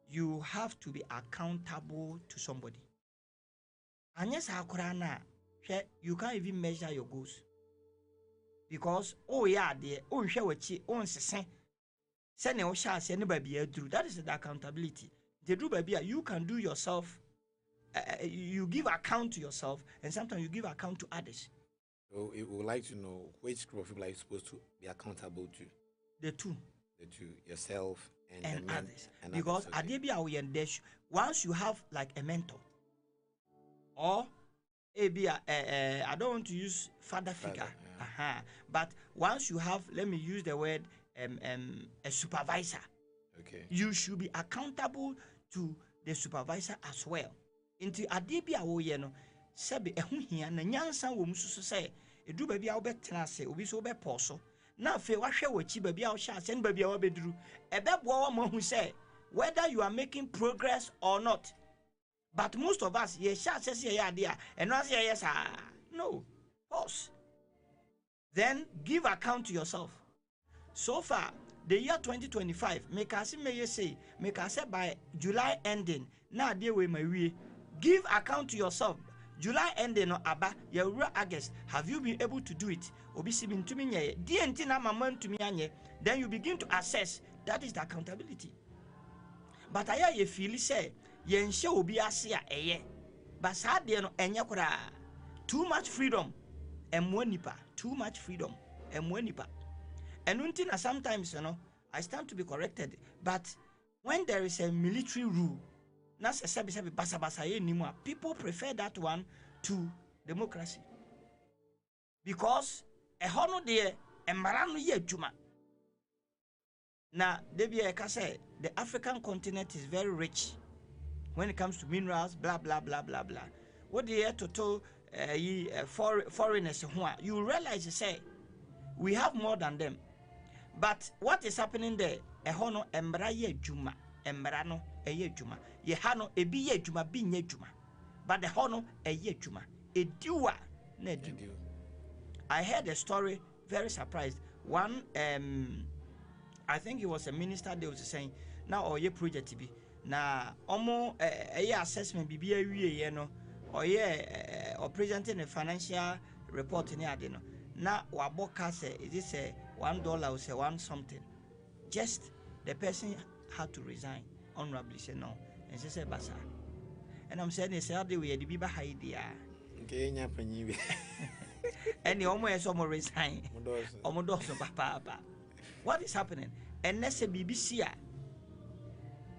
You have to be accountable to somebody. And yes, you can't even measure your goals. Because that is the accountability. You can do yourself, you give account to yourself, and sometimes you give account to others. So we would like to know which group of people are you supposed to be accountable to? The two, yourself and others. Because once you have like a mentor, or I don't want to use father figure, yeah. But once you have, let me use the word, a supervisor. Okay. You should be accountable to the supervisor as well. Into adebia wo ye no sebe ehu hia na nyansa wo mususu se edu ba bia wo betena se obi so be poso na afi wa hwe wachi ba bia wo sha se ba bia wo beduru ebebo wo mahu se whether you are making progress or not. But most of us ye sha se ye ade a eno ase ye sa no pause, then give account to yourself. So far the year 2025, make us say by July ending, now dear we may give account to yourself. July ending no aba, your August, have you been able to do it? Obisi to me, then you begin to assess. That is the accountability. But I ye feel say, yen show be asia but sad no enya too much freedom and nipa, too much freedom and nipa. And until sometimes, I stand to be corrected. But when there is a military rule, people prefer that one to democracy. Because a honor there, a marano ye juma. Now, the African continent is very rich when it comes to minerals, blah, blah, blah, blah, blah. What the to tell foreigners, you realize, say, we have more than them. But what is happening there? Ehono embra ye juma, embrano eye juma. Ye hano ebi ye juma bi nye juma. But the hono eye juma. E diwa ne du. I heard a story, very surprised. One I think it was a minister, they was saying, now or ye project be. Na omo assessment bibi ye no or ye or presenting a financial report in ade no. Na waboka say is this $1 or say one something. Just the person had to resign honorably. Say no, and she said basa. And I'm saying say how they we the biba idea. Okay, nya panyi. And the almost resign. Omodo so papa. what is happening? And let's say BBC,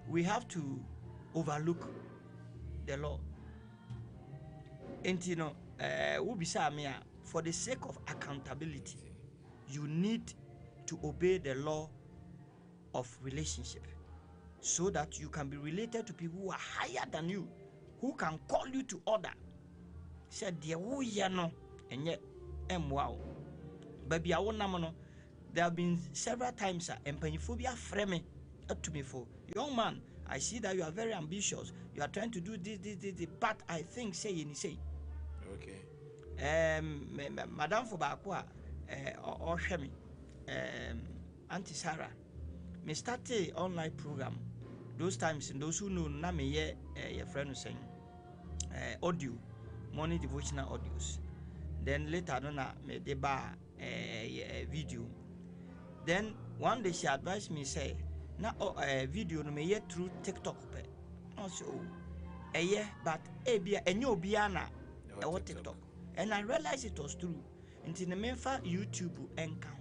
we have to overlook the law. And you know, for the sake of accountability, you need to obey the law of relationship so that you can be related to people who are higher than you, who can call you to order. Said the no and yet wow. Baby, I won't know. There have been several times and peniophobia frame to me for young man. I see that you are very ambitious. You are trying to do this, but I think say. Okay. Madam for Bakwa, or Shemi, Auntie Sarah, me started online program. Those times, and those who know, na me your friend was saying, audio, morning devotional audios. Then later, I don't know, me deba video. Then one day she advised me say, na video no me through TikTok pe. Also, but be a new biana TikTok. And I realized it was true. Until the main YouTube encounter.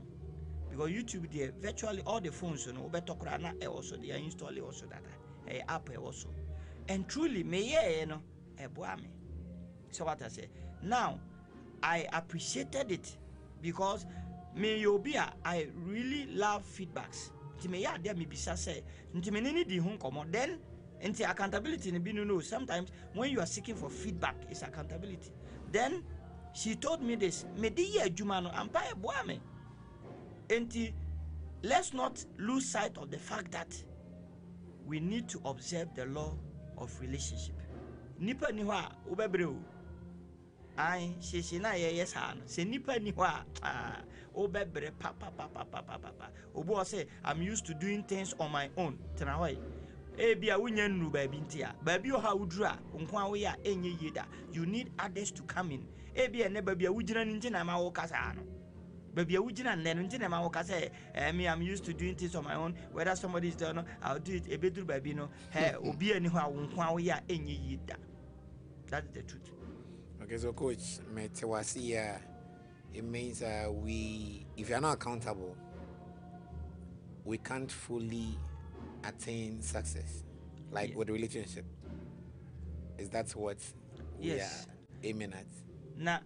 Because YouTube there virtually all the phones, you know, also they are installing also that app also. And truly me so what I say. Now I appreciated it because I really love feedbacks. Then into accountability sometimes when you are seeking for feedback, it's accountability. Then she told me this, let's not lose sight of the fact that we need to observe the law of relationship. Nipa ni wa ubebreu. Ai she na yes han. Se nipa ni wa ubebre papa. Obo say I'm used to doing things on my own. Tena hoy. Bia wunya nru baabi ntia. Baabi o ha wudura nko awo ya enye yeda. You need others to come in. Bia ne baabi a wugina nti na ma wo kasa no. Baby, I'm used to doing things on my own. Whether somebody is there or not, I'll do it. A bit baby, no. Obi anyhow, that's the truth. Okay, so coach, it means if you're not accountable, we can't fully attain success, like with relationship. Is that what we are aiming at? Now,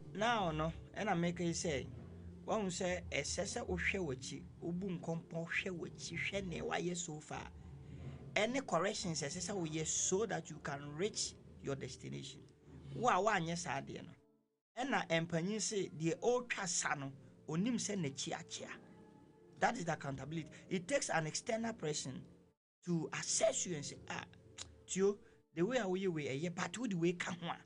no, and I make it say. One say a sessa or shewachi, ubum compo shewachi, shene why so far. Any corrections as we so that you can reach your destination. One yes, I dear. And I empanyin say the old casano onim se ne chia. That is the accountability. It takes an external person to assess you and say, Tio, the way we were a year, but would we come on?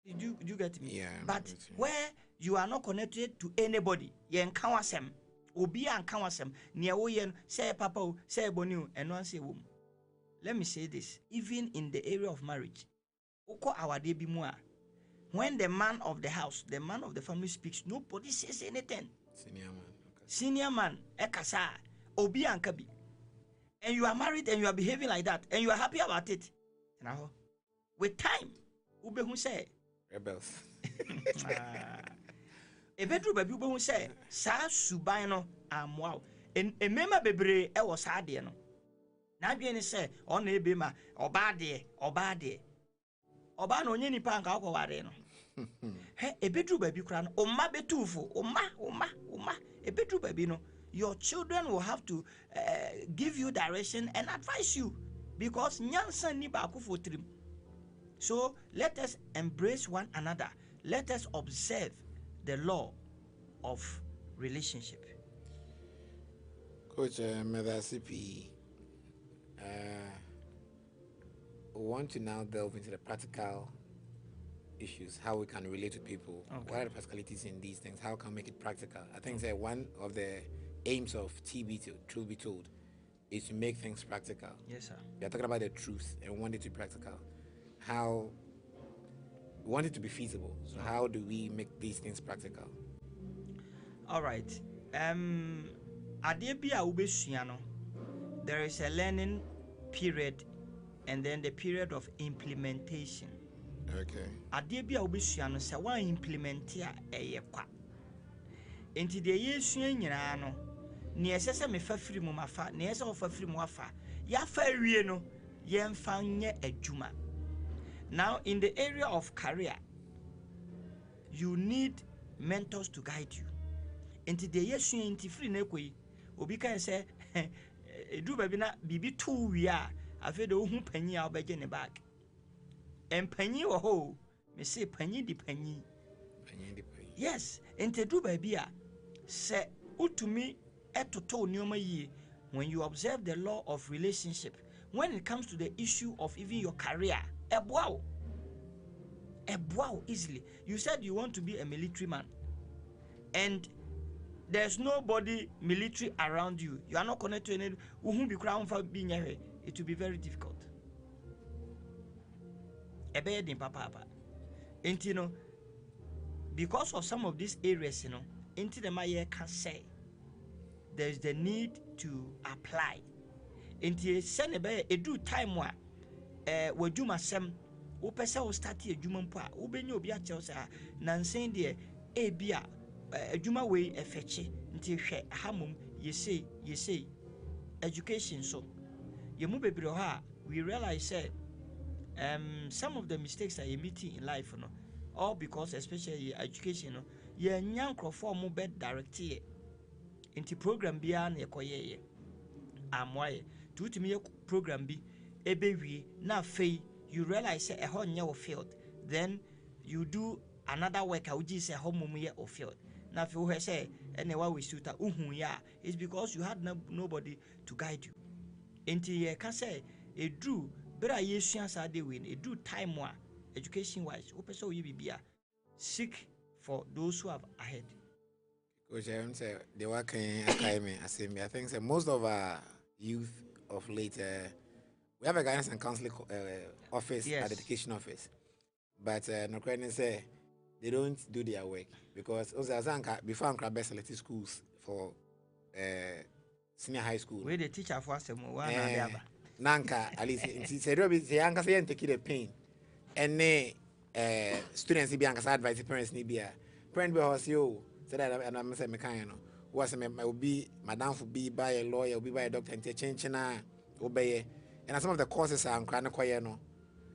Did you get me? Yeah. But where you are not connected to anybody, you encounter them. Obi encounter them. Near we say papa, say bonu, and one say wom. Let me say this. Even in the area of marriage, oko our day be more. When the man of the house, the man of the family speaks, nobody says anything. Senior man. Okay. Senior man, ekasa, obi ankabi. And you are married and you are behaving like that, and you are happy about it. Now, with time, ube who say rebels. A bedroom baby who say, Sa subino, wow. And a member bebre, I was hard, you know. Now, be any say, on a bima, or bad day, or bad day. Or ban on any punk alcohol. Hey, a bedroom baby crown, or ma betufu, or ma, a bedroom baby no. Your children will have to give you direction and advise you because nyansan ni ba for trim. So let us embrace one another. Let us observe the law of relationship. Coach Medasipi, we want to now delve into the practical issues, how we can relate to people. Okay. What are the practicalities in these things? How can we make it practical? I think that one of the aims of Truth Be Told, is to make things practical. Yes, sir. We are talking about the truth and we want it to be practical. How we want it to be feasible. So how do we make these things practical? All right. There is a learning period and then the period of implementation. Okay. Adebia ubesiano se wan implement ya kwa. Enti de yesu nyina no ne esese me fa firi mu mafa ne ese ofa firi mu afa ya fa wie no ye mfa nye adwuma. Now in the area of career, you need mentors to guide you. Enti de yesu enti free na ekoi obi kan say edu ba bi na bibi tu wi a afi de ohun panyi a obeje ne back. Empanyi wo ho me say panyi di panyi. Yes, enti edu ba bi a se utumi etoto nioma yi. When you observe the law of relationship, when it comes to the issue of even your career, ebwao easily. You said you want to be a military man, and there's nobody military around you. You are not connected to any who be crown for being here. It will be very difficult. Ebe din papa. And you know, because of some of these areas, you know, into the maye can say there's the need to apply. Into send a do time wa wajuma sem upesa o start adwuma mpo a ubenya obi a kyerɛ sɛ nansen de ebia adwuma we efeche nti hwɛ hamom yesei education so yemu bebre ho a we realize say some of the mistakes that you meet in life no all because especially education no ye nyankrofo mo be direct ye nti program bia na yekoye amwaye tutumi ye program bi ebewie na fei you realize say a whole new field, then you do another work which is a home year of field. Now if you say anyway we shoot it's because you had nobody to guide you. Until you can say a do better yes are they win a do time one education wise open so you be seek for those who have ahead. Coach, I say the work in academy. I think say most of our youth of late. We have a guidance and counseling office at the education office, but no credit say they don't do their work because before I'm crab selected schools for senior high school. Where the teacher for us Nanka at least say Anka say take the pain and students be Anka advise parents ni be parent be was you said that and I'm saying mechanical was will be madam for be by a lawyer, will be by a doctor and change na obey. And some of the courses are crying quiet no.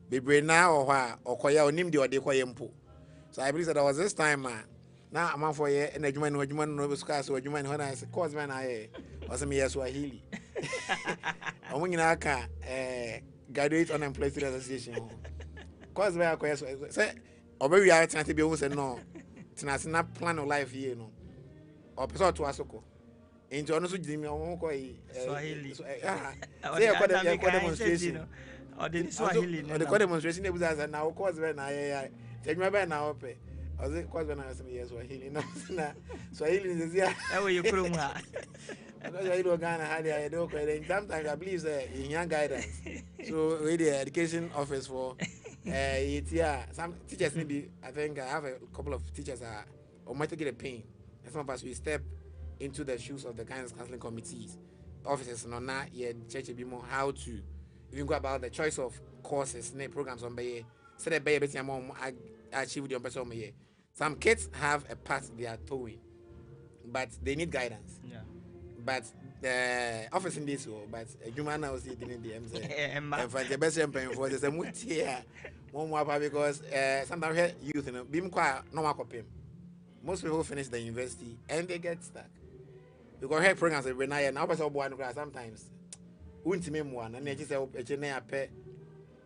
Be now or what or quiet or name the or de mpo. So I believe that there was this time now I'm for ye and a human no class or human when I course man I was me as Swahili. And when you can graduate unemployed student association. Cause where I say or maybe I trying to be almost no. It's not plan of life here no. Or person to asoko. Into honest with me, Swahili. Say demonstration. Or the Swahili. Or the demonstration they was as now cause when I take my band now pay. I was cause when I was yes Swahili. No, Swahili is here. How are you from? I don't Ghana had I don't credit. Sometimes I believe in young guidance. So with the education office for some teachers maybe I think I have a couple of teachers are or might get a pain. And some of us we step into the shoes of the guidance counseling committees, officers, no, not yet church be more how to even go about the choice of courses, programs on by say that baby achieve the person. Some kids have a path they are towing, but they need guidance. Yeah. But the office in this way, but a human now see in the and for the best champagne for the mutia one more because sometimes youth you know being quite normal copy. Most people finish the university and they get stuck. Because her programs every night and now sometimes wouldn't me one and they just say pet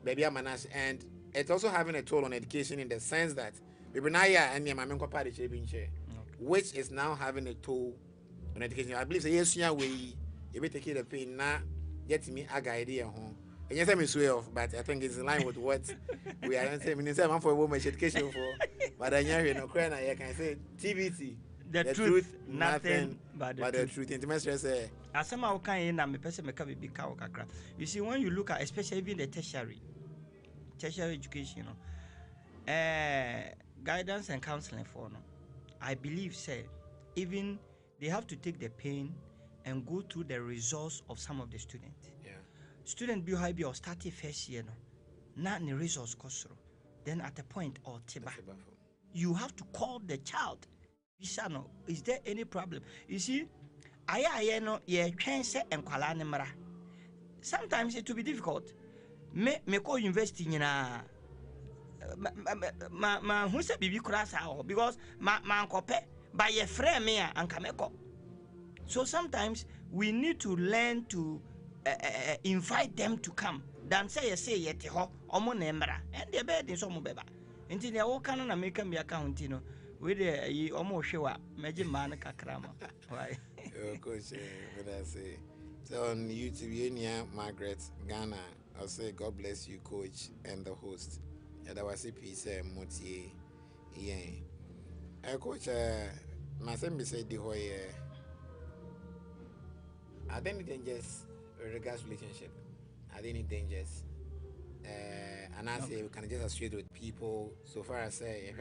baby amanas and it's also having a toll on education in the sense that every night and your mamma party which is now having a toll on education. I believe yes way you may take the pain now get me a idea home. And yes, I'm swear off, but I think it's in line with what we are saying. For women education for, but I know I can say TBT. The truth, nothing but the truth. As some kind na me person make be kakra. You see, when you look at especially even the tertiary education, guidance and counseling for no, I believe say even they have to take the pain and go through the results of some of the students. Yeah. Student be high be or starting first year no, not the results cost. Then at a point or tiba, you have to call the child. Is there any problem? You see, Aya no ye twen se enkwala ne mra. Sometimes it will be difficult. Me call university nyina ma who say bibi kura sa because ma nkope by your friend me anka meko. So sometimes we need to learn to invite them to come than say yete ho omo na emra and the bed in some beba nti ne wo kan na make me account no we dey yi omo hwewa meje man kakrama why coach what I say. So on YouTube, Margaret Ghana, I'll say God bless you, coach, and the host. And I was a piece of Motier. Yeah. Coach, my son said the whole are there any dangers regards relationship? Are there any dangers? And I say we can just associate with people. So far as say, if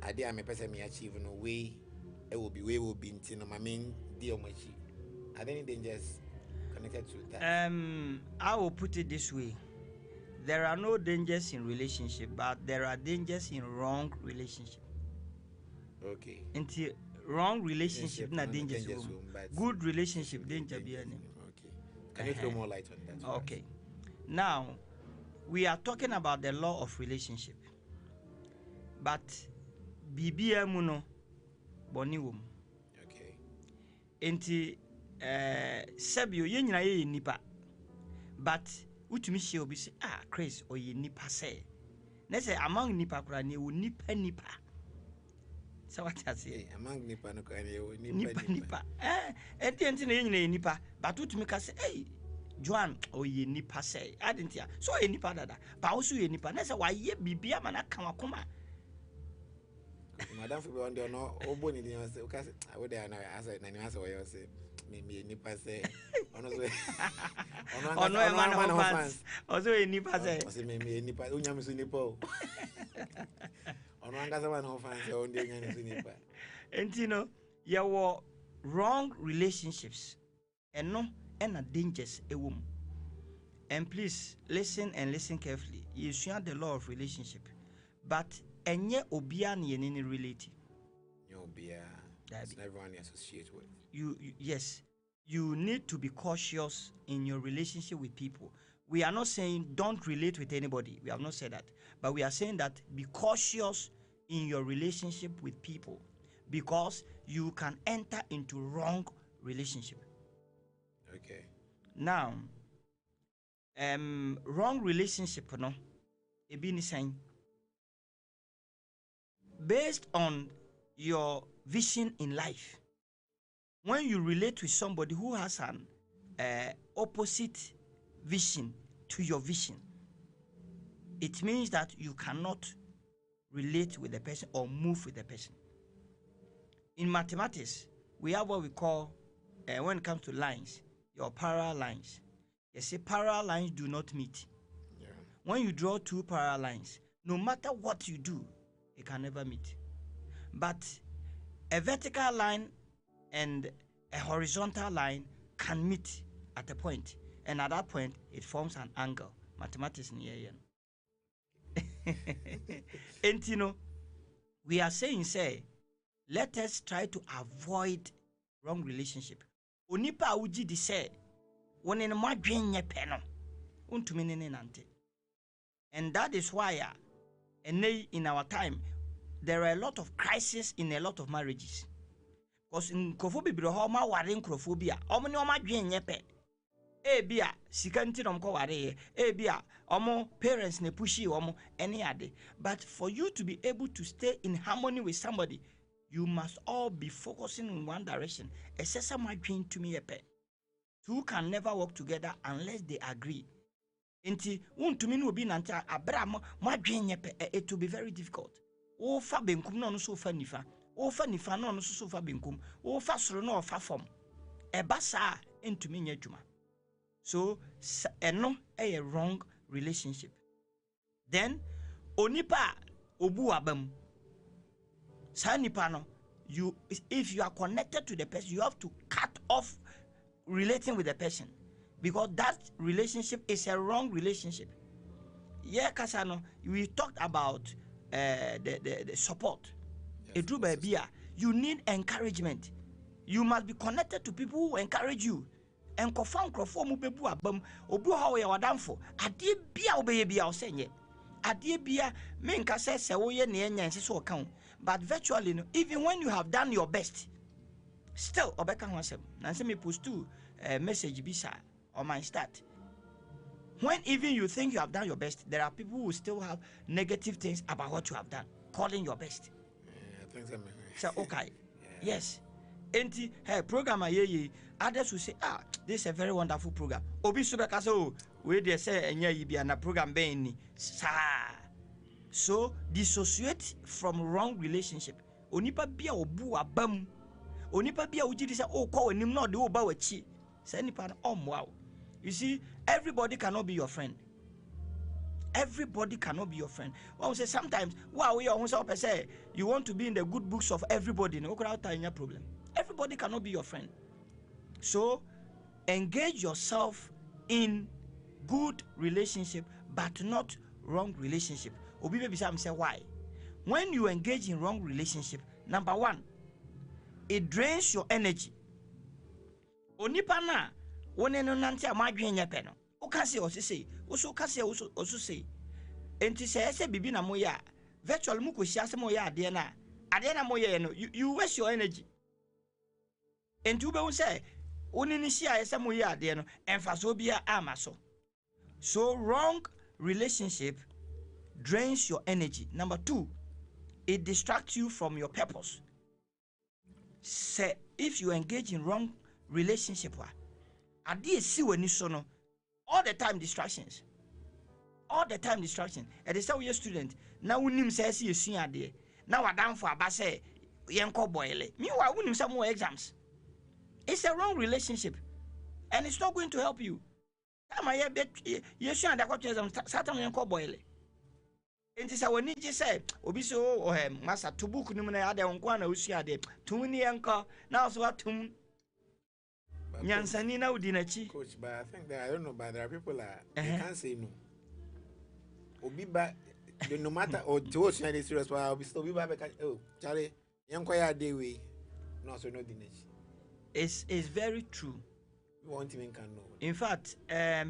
I did, I'm a person me achieve in a way, it will be in my main deal. Are there any dangers connected to that? I will put it this way. There are no dangers in relationship, but there are dangers in wrong relationship. Okay. Until wrong relationship na dangers. Good relationship danger be any. Okay. Can you throw more light on that? Okay. Now, we are talking about the law of relationship. But BBM no boni wom. Okay. Enti sebio ye nyina ye nipa. But utumi hye obi say Chris o ye nipa say. Na say among nipa kura ne wo nipa. So what I say? Among nipa no kura ne wo nipa. Enti na ye nyina ye nipa. But utumi ka say hey Joan o ye nipa say. Adentia. So ye nipa dada. Ba wo so ye nipa. Na say wa ye bibia ma na kan wakoma. Madam for one day no oboni dey say o ka say I would dey na answer na answer what you say. Me nipa say ono fans also e nipa say o say me nipa unyam so nipa o ono anga say no fans e on dey nyam so nipa enti no ye wo wrong relationships and no and dangers ewom. And please listen and listen carefully. You share the law of relationship, but enye obia na ye ni relate. Obia that's everyone you associate with. Yes, you need to be cautious in your relationship with people. We are not saying don't relate with anybody. We have not said that. But we are saying that be cautious in your relationship with people because you can enter into wrong relationship. Okay. Now, wrong relationship, no, ebi saying based on your vision in life. When you relate with somebody who has an opposite vision to your vision, it means that you cannot relate with the person or move with the person. In mathematics, we have what we call, when it comes to lines, your parallel lines. You see, parallel lines do not meet. Yeah. When you draw two parallel lines, no matter what you do, it can never meet. But a vertical line and a horizontal line can meet at a point, and at that point it forms an angle. Mathematics in here. And you know, we are saying let us try to avoid wrong relationship. Onipa uji di say when in madwen peno untumi ne nante. And that is why in our time there are a lot of crises in a lot of marriages. Because in krofo bibiro ho ma ware krofo bia omo ne oma dwen nyepe bia sika nti nom ko ware bia omo parents ne pushi omo any ade. But for you to be able to stay in harmony with somebody, you must all be focusing in one direction. Esesa ma dwen tumi yepe. Two can never work together unless they agree. Nti untumi no obi nante abra ma dwen nyepe, it will be very difficult. O fa benkum no so fa nifa. O fa nifa no so fa benkum. O fa soro no fa fom. Eba sa entumi nya dwuma. So eno a wrong relationship. Then onipa obu abam. Sa nipa no, if you are connected to the person, you have to cut off relating with the person because that relationship is a wrong relationship. Yeah, Kasano, we talked about the support. Yes, You need encouragement. You must be connected to people who encourage you. And confirm crofo mu bebu abam obu ha wo ye wadamfo ade bia wo be bia wo senye ade bia me nka se wo ye ne enya nse so kan but virtually no, even when you have done your best still obeka ho asem na se me post to message bisa on my start. When even you think you have done your best, there are people who still have negative things about what you have done, calling your best. So okay, yes. Enti hey programmer ye others will say this is a very wonderful program. Obi subeka so we dey say enya yi bia na program ben ni sa. So dissociate from wrong relationship. Onipa bia obu abam. Onipa bia ugidi say kwa wanim na de oba wachi. Say nipa wow. You see, everybody cannot be your friend. Everybody cannot be your friend. Well, say sometimes, wow, you want to be in the good books of everybody. No problem. Everybody cannot be your friend. So, engage yourself in good relationship, but not wrong relationship. Obi baby say why? When you engage in wrong relationship, number one, it drains your energy. Onipa na one no nante amadwen nya pe no. O ka se o se o ka se o se enti se bibi na moya virtual mu ko hia se moya ade na moya no you waste your energy. Enti ube hu se oni ni hia se moya ade no emfa so bia amaso. So wrong relationship drains your energy. Number 2, it distracts you from your purpose. Say if you engage in wrong relationship ade si wani so no all the time distractions. And they say we are student now unim say see esu ade now wadam for aba say yenko boile meanwhile unim some more exams. It's a wrong relationship and it's not going to help you. Time I bet yesu ade kwatu exam satan yenko boile enti say wani je say obi so masa to book nim na ade wonko na usu ade tumni yenko now so atum Nyansani na udinachi. Coach, but I think that I don't know, but there are people that they can't say no. Obiba, no matter or to us, I serious, but I'll be still be back. Oh, Charlie, young choir day way, no, so no dinachi. It's very true. We won't even can know. In fact, there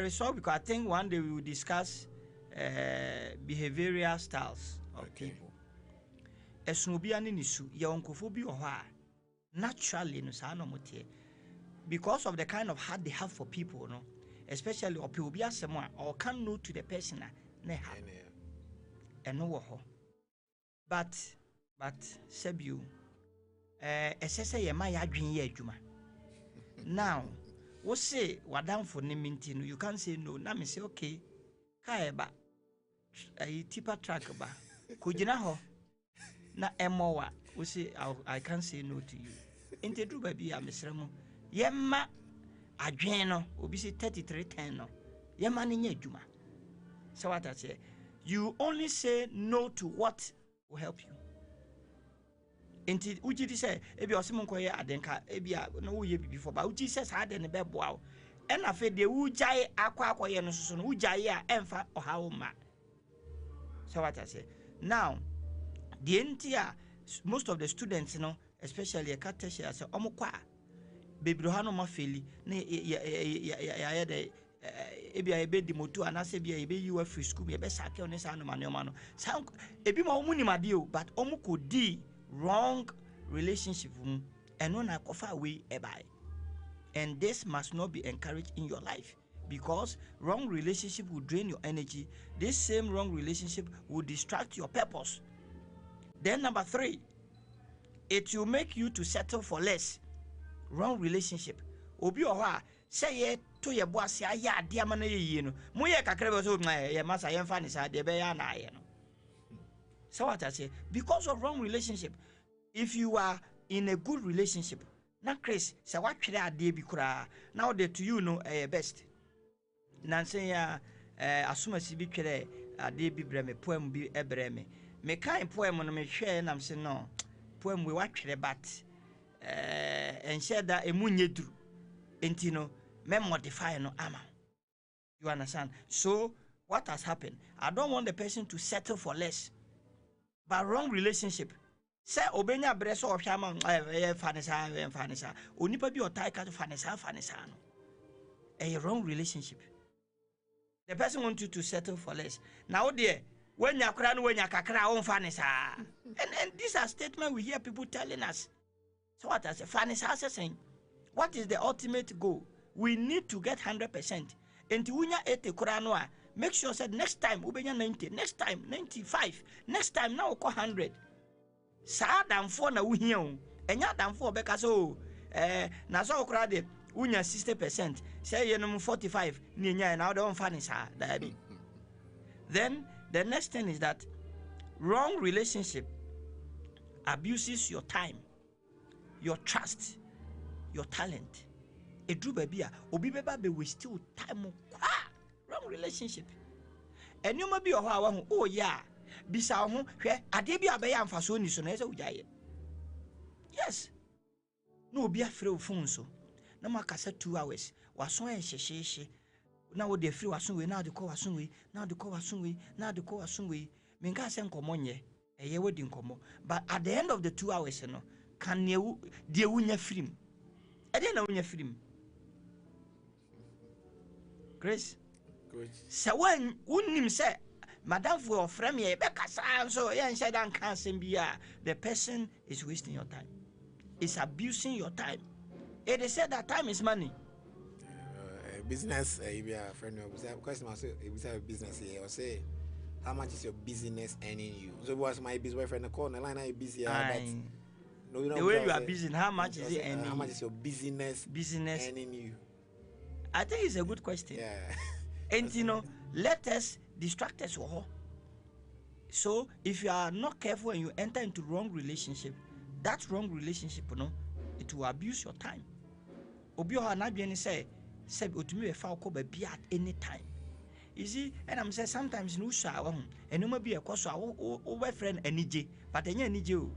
is so because I think one day we will discuss behavioral styles of people. Esnubiani nisu, ya onkofobi ohwa. Naturally, no, because of the kind of heart they have for people, no, especially or people be someone or can know to the person, and no, but Sebu, SSA, my adwin ye juma. Now, what say what down for naming you can't say no, na me say okay, Kaeba, a tipper track ba, could you know? Na emowa, we say I can't say no to you. Inte do baby a mesremo yemma adwen no obi say 3310 no yemma ne nya adwuma. So what I say, you only say no to what will help you. Inte uji di say ebi osemo nkoye adenka ebi no wo ye bibi for ba uji say sa ade ne be boa wo e na fe de ujai akwa no so no ujai a emfa ohawo ma. So what I say, now the entire most of the students, you know, especially a catechia, say, Omokwa, baby, Hano Mafili, ya de ebi a bed the motu and I say, be you a free school, be best sake on this animal. Sound a bit more money, my deal, but Omoko D wrong relationship, and when I offer away a buy. And this must not be encouraged in your life because wrong relationship will drain your energy. This same wrong relationship will distract your purpose. Then number 3, it will make you to settle for less. Wrong relationship. Obi oha say ye to ye boss ya ade amana ye no. Mo ye kakra so ye masa ye mfa ni sa de be ya na ye no. So what I say, because of wrong relationship, if you are in a good relationship, na Chris say what twere ade bi kura. Now the to you know best. Nanse ya asuma si bi twere ade bi breme poem bi ebreme. Me kind poem no me hwe na me no poem we watwere but and share that emunye duru enti no me modify no ama. You understand? So what has happened? I don't want the person to settle for less. But wrong relationship Say obenya breso of Shaman Fanisa, Onipa be or Taika to Fanisa. A wrong relationship. The person wants you to settle for less. Now, dear, when you're crying, when you're kakra on Fanisa. And these are statements we hear people telling us. So, what does Fanisa saying? What is the ultimate goal? We need to get 100%. And to winya 80 Kuranoa, make sure that next time, Ubenya 90, next time, 95, next time, now 100. Sa dan for na wuhia o enya dan for beka so na so okra de unya 60% say yenum 45 ni enya na do mfa ni sa da bi. Then the next thing is that wrong relationship abuses your time, your trust, your talent. Edru baby a obi beba be waste time kwa wrong relationship. Enyuma bi o ho awa ho oh yeah bisa ho hwe ade bi abeya amfaso ni so na ese ujaye. Yes. No obi afre ofun so. Na makasa 2 hours. Waso en hyehyehe. Na wo de free waso we na de ko waso we, na de ko waso we, na de ko waso we. Menka se nkomo nye. Eye we di nkomo. But at the end of the 2 hours no, kan ne de wunya film. Ade na wunya film. Grace. Good. So when unim say Madam for frame ye bekasa so yen said and can be the person is wasting your time. It's abusing your time. It is said that time is money. Business, if you are a friend of question, if you have a business here, or say, how much is your business earning you? So, what's my business boyfriend? The corner line, I'm busy. But no, you know, the way you are busy, how much is it earning? How much is your business earning you? I think it's a good question. Yeah. And you know, let us distract us. So, if you are not careful and you enter into wrong relationship, that wrong relationship, you know, it will abuse your time. Obi oha na bieni say otumi be fa ko ba bi at any time. You see, and I'm saying sometimes no sha wa hu enuma bi ekoso a we friend anije, but enya anije o.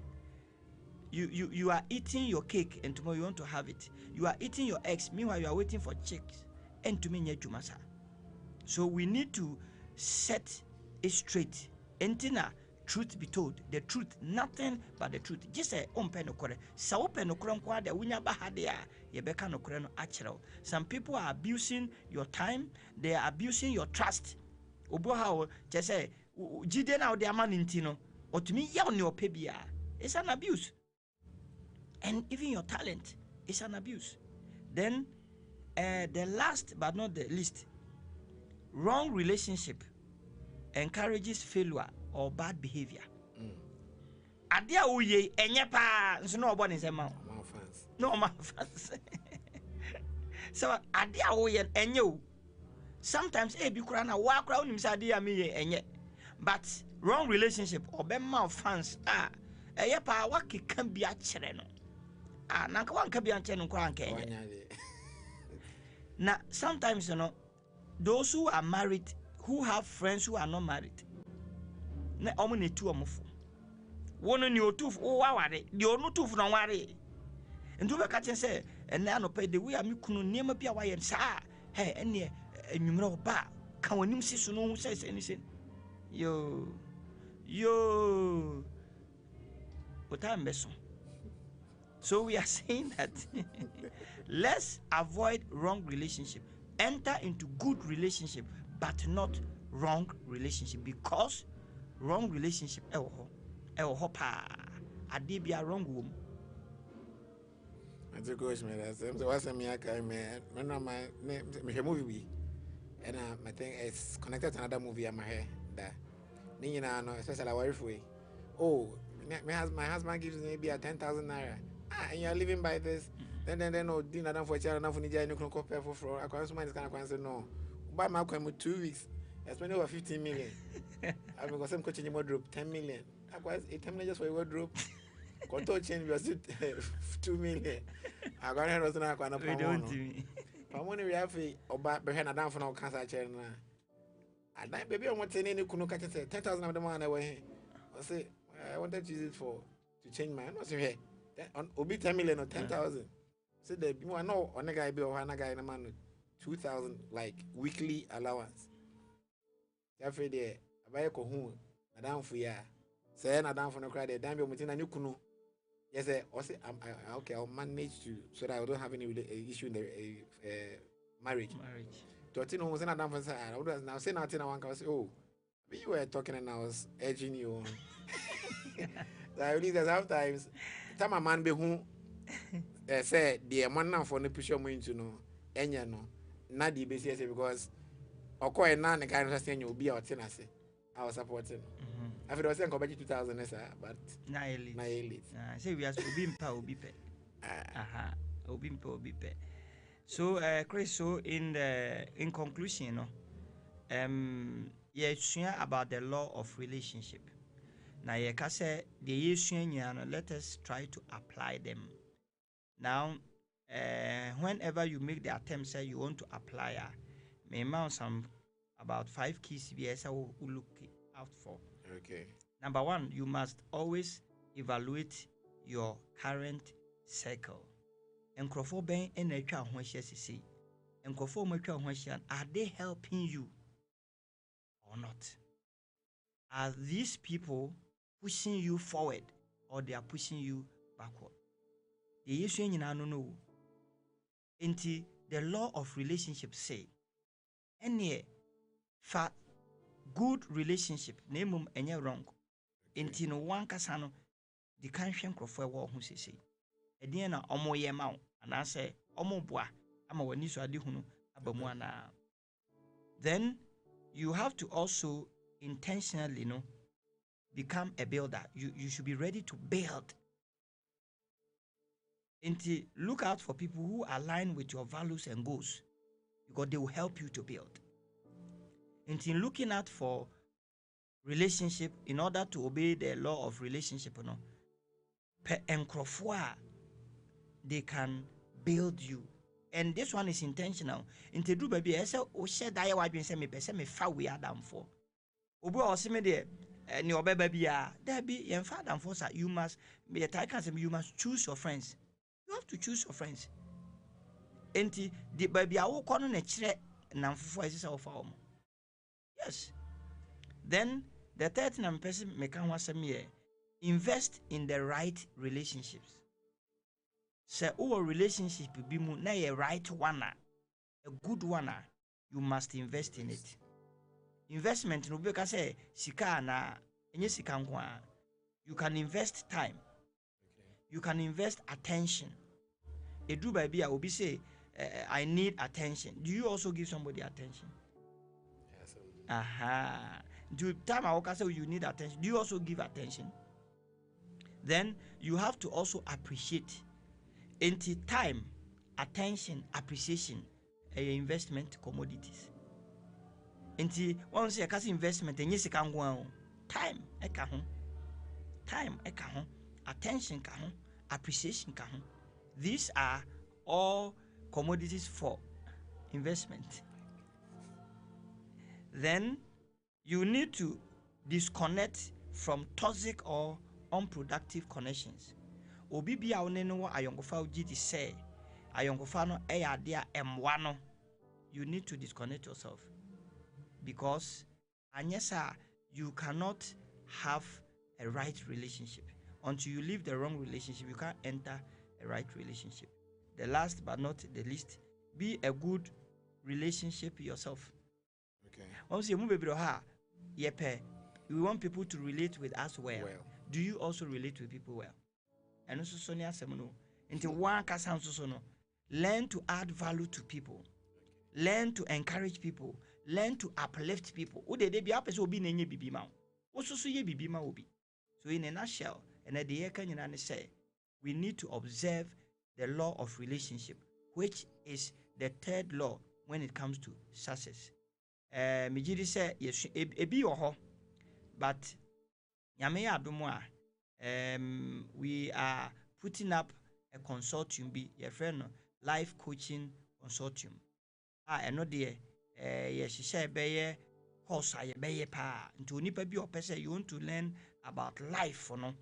You are eating your cake and tomorrow you want to have it. You are eating your eggs, meanwhile you are waiting for chicks. And to me nya jumasa. So we need to set it straight. Entina, truth be told, the truth, nothing but the truth. Just say no kore. Sa open no kore kwa de wunya bahade a ye beka no kore no achero. Some people are abusing your time, they are abusing your trust. Obo ha just say jide na de ama ntino, otumi ya oni ope bia. It's an abuse. And even your talent is an abuse. Then the last but not the least, wrong relationship encourages failure or bad behavior. Adia uye enye pa nso no obo ni sema. No ma fans. So adia uye enye o. Sometimes e bi kura na wa kura unim say adia me ye enye. But wrong relationship obema fans eye pa wa keka bi a kire no. Na nka wanka bi anche no kura nka enye. Na sometimes you know those who are married, who have friends who are not married, na omo ne tu omo fo wono ni otuf wo waware de onu tuf no ware ndu be ka chen say ene anope de we amikunu niema bia wa ye sa he ene enwumre oba ka wanim si so no hu say ni sen yo ota mbeso. So we are saying that let's avoid wrong relationship, enter into good relationship, but not wrong relationship, because wrong relationship ewo pa ade bia wrong wom. I took coach man. So what's me aka man? No my me movie and I think it's connected to another movie I'm here that ni nyina no especially wife way. Oh, my husband gives me maybe 10,000 naira. And you're living by this. Then no dinner done for child enough for Nigeria no compare for I can't mind this kind of say no. Buy my coin with 2 weeks. I spent over 15 million. I've got some coaching wardrobe 10 million. I was 8 million just for a wardrobe. Control change was 2 million. I got her was not going to Pamoni we have or back behind a down for no cancer chair. I like baby I want to any kuno catch 10,000 of the man away. I say I wanted to use it to change my what's your hair. On Obi 10 million or 10,000. So the people know on a guy be or a guy in a man 2,000 like weekly allowance. Therefore, there, I buy a cohoon, a down for ya. say na down for no cry there dan be omutin na nyukunu yes okay I'll manage to so that I don't have any issue in the marriage to no say na down for say I would now say nothing I want to say oh you were talking and I was urging you on. So I believe that sometimes time a man be who say the man now for no push your into no enya no na the base because okoye na ne kind of say you be out na say I was supporting. I feel was saying go back 2000 but na elite. Say we as obi mpa obi pe. Aha, obi mpa obi pe. So Chris, so in conclusion, yeah, about the law of relationship. Now, yeah, say the issue, let us try to apply them. Now, whenever you make the attempt, say you want to apply, may amount some about 5 keys. I will look out for. Okay. Number 1, you must always evaluate your current circle. And ben and are they helping you or not? Are these people pushing you forward or they are pushing you backward? The issue in know. Into the law of relationships say any for good relationship name any wrong. Into no one kasano the kanhwe nkrofo wo ho sese. Edin na omo ye ma and I say omo boa ama wani so ade hunu abamu ana. Then you have to also intentionally become a builder. You should be ready to build. And look out for people who align with your values and goals because they will help you to build. And in looking out for relationship in order to obey the law of relationship, per enkrofo they can build you. And this one is intentional. Into do baby, I say, oh, share that you want to me, person me far we are down for. Obu osime de ni obeba bia there be yen father for sir you must be a type you must choose your friends. You have to choose your friends. Enti the baby awo kono na kire namfofo asisa wo fa wo. Yes. Then the third thing I'm person make kan wasem here invest in the right relationships. Say our relationship be mu na a right one, a good one, you must invest in it. Investment no be ka say sika na enye sika nko a. You can invest time. You can invest attention. Edu by be obi say I need attention. Do you also give somebody attention? Yes. Aha. Do time I say you need attention. Do you also give attention? Then you have to also appreciate. Into time, attention, appreciation, investment commodities. Into once you cast investment, and yes, you can go time, time, attention, appreciation. These are all commodities for investment. Then you need to disconnect from toxic or unproductive connections. Obi bia one no ayongofa uji say ayongofa no eya dia emwa no, you need to disconnect yourself because anyesa you cannot have a right relationship until you leave the wrong relationship. You can't enter a right relationship. The last but not the least, be a good relationship yourself. Okay. Once you move we want people to relate with us well. Do you also relate with people well? And also Sonia Semono. Into one kasa so no. Learn to add value to people. Learn to encourage people. Learn to uplift people. Ude de bi apese obi na nye bibi ma. Osusu ye bibi ma obi. So in a nutshell, and at the year can say, we need to observe the law of relationship, which is the third law when it comes to success. Mijidi say yes ebi oho, but nyame ya adomo a we are putting up a consortium be your friend life coaching consortium. Eno de share beye course aye beye pa nti onipa bi opese you want to learn about life for no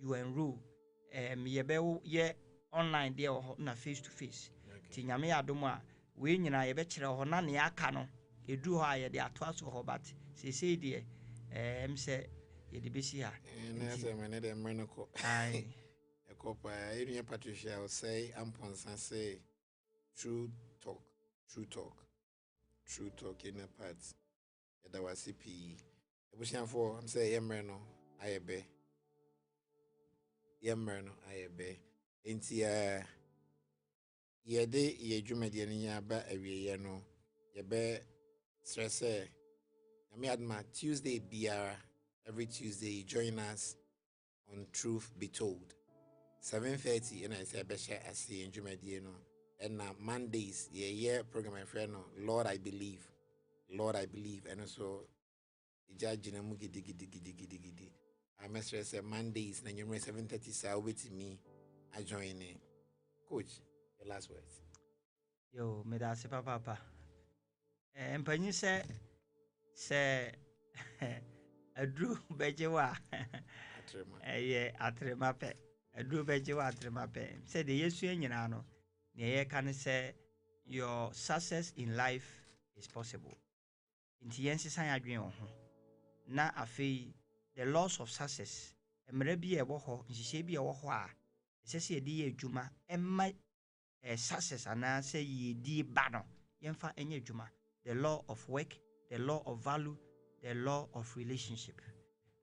you enroll ye online there or na face to face. Ti nyame ya adomo a we nyina ye be kire ho na ne aka no edu ho aye de ato aso ho but say de say yɛde bɛsi ha. And that's a man that Monaco. Aye. A copper, Adrian Patricia will say, Amponsan say, true talk, true talk, true talk in a part. That was CP. I wish I'm say, Yamrano, I obey. Yamrano, I obey. Intia. Yede ye dwumadi ani aba awie no ye be stress me adma Tuesday biara. Every Tuesday you join us on Truth Be Told 7:30 and I say be share ase dwumadi no and Mondays ye program my friend no Lord I believe and also judge na mu gidi I stress Mondays na nyumre 7:30 sa with me I join coach. Your last words. Yo, me da se papa. Mpanyin se adru bejewa. Atrema pe. Adru bejewa atrema pe. Say the Yesu nyina no. Na ye kan say your success in life is possible. Inti yensisan adwen ho. Na afei the loss of success. Emre bi e wo ho, nhihye bi e wo ho a. Sese ye di adwuma emma success and say ye di bano yemfa enye juma. The law of work, the law of value, the law of relationship.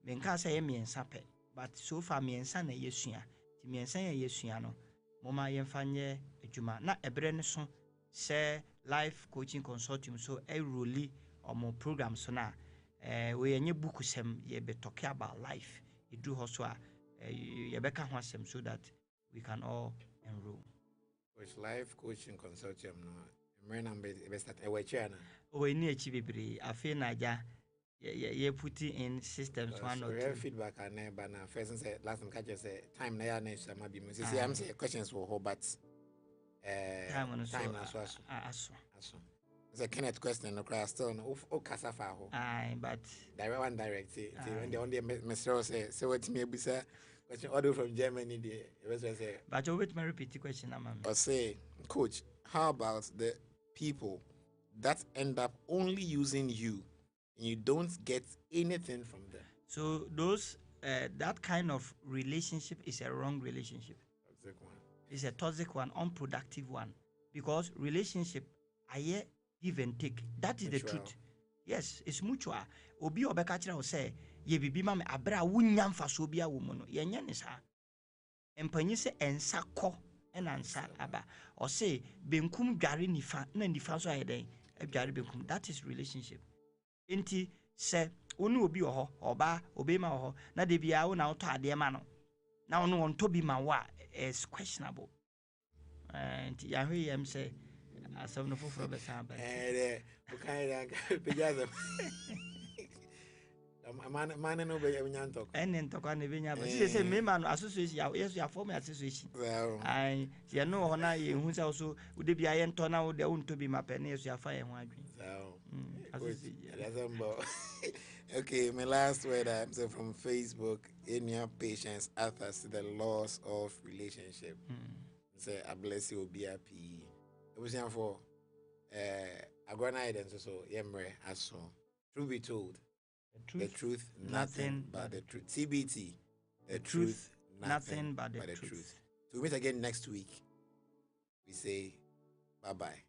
Menka say miensa pe, but so far miensa na yesua. Ti miensa ye yesua no, moma yemfa nye juma. Na ebre ne so say life coaching consortium so e roli omo program so na we enye book sem ye be talk about life. You do also ye be ka ho asem so that we can all enroll. Which life coaching consortium no my number be start e wacha na We ni echi bebre afi naja ye put in systems one or two feedback and neighbor na first say last time catch say time na ya na sama bi me say am say questions for her but time na so aso the Kenneth question no cry still no o kasa fa ho but direct when they on the message say what me ebisa question audio from Germany there say but you wait me repeat the question am or say coach how about the people that end up only using you and you don't get anything from them? So those that kind of relationship is a wrong relationship. Toxic one. It's a toxic one, unproductive one, because relationship aye give and take. That is mutual. The truth. Yes, it's mutual. Obi obeka kire o say ye bibi ma me abra wunya mfaso bia wo mu no ye nya ne sa. Empanyi se ensa kɔ ɛna ansa aba. Or say benkum dware nifa na nifa so ayeden adware benkum. That is relationship. Enti se onu obi ho oba obi ma ho na de bia wo na auto ade ma no. Na onu on to bi ma wa is questionable. Enti ya hwe yem say asem no foforo be san ba. O kan ya pejaza. Man no be nya ntok. Ene ntok na be nya ba. Say me man association ya form association. Ai ye no ho na ye hu say so de bia ye nto na wo de wo nto bi ma pe na yesu ya fa ye ho adwen. Okay, my last word I'm saying from Facebook, in your patience, others to the loss of relationship. Say, I bless you, BRP. It was for I go night and so Yemre as so. Truth be told, the truth, nothing but the truth. TBT, the truth, nothing but the truth. So we meet again next week. We say bye bye.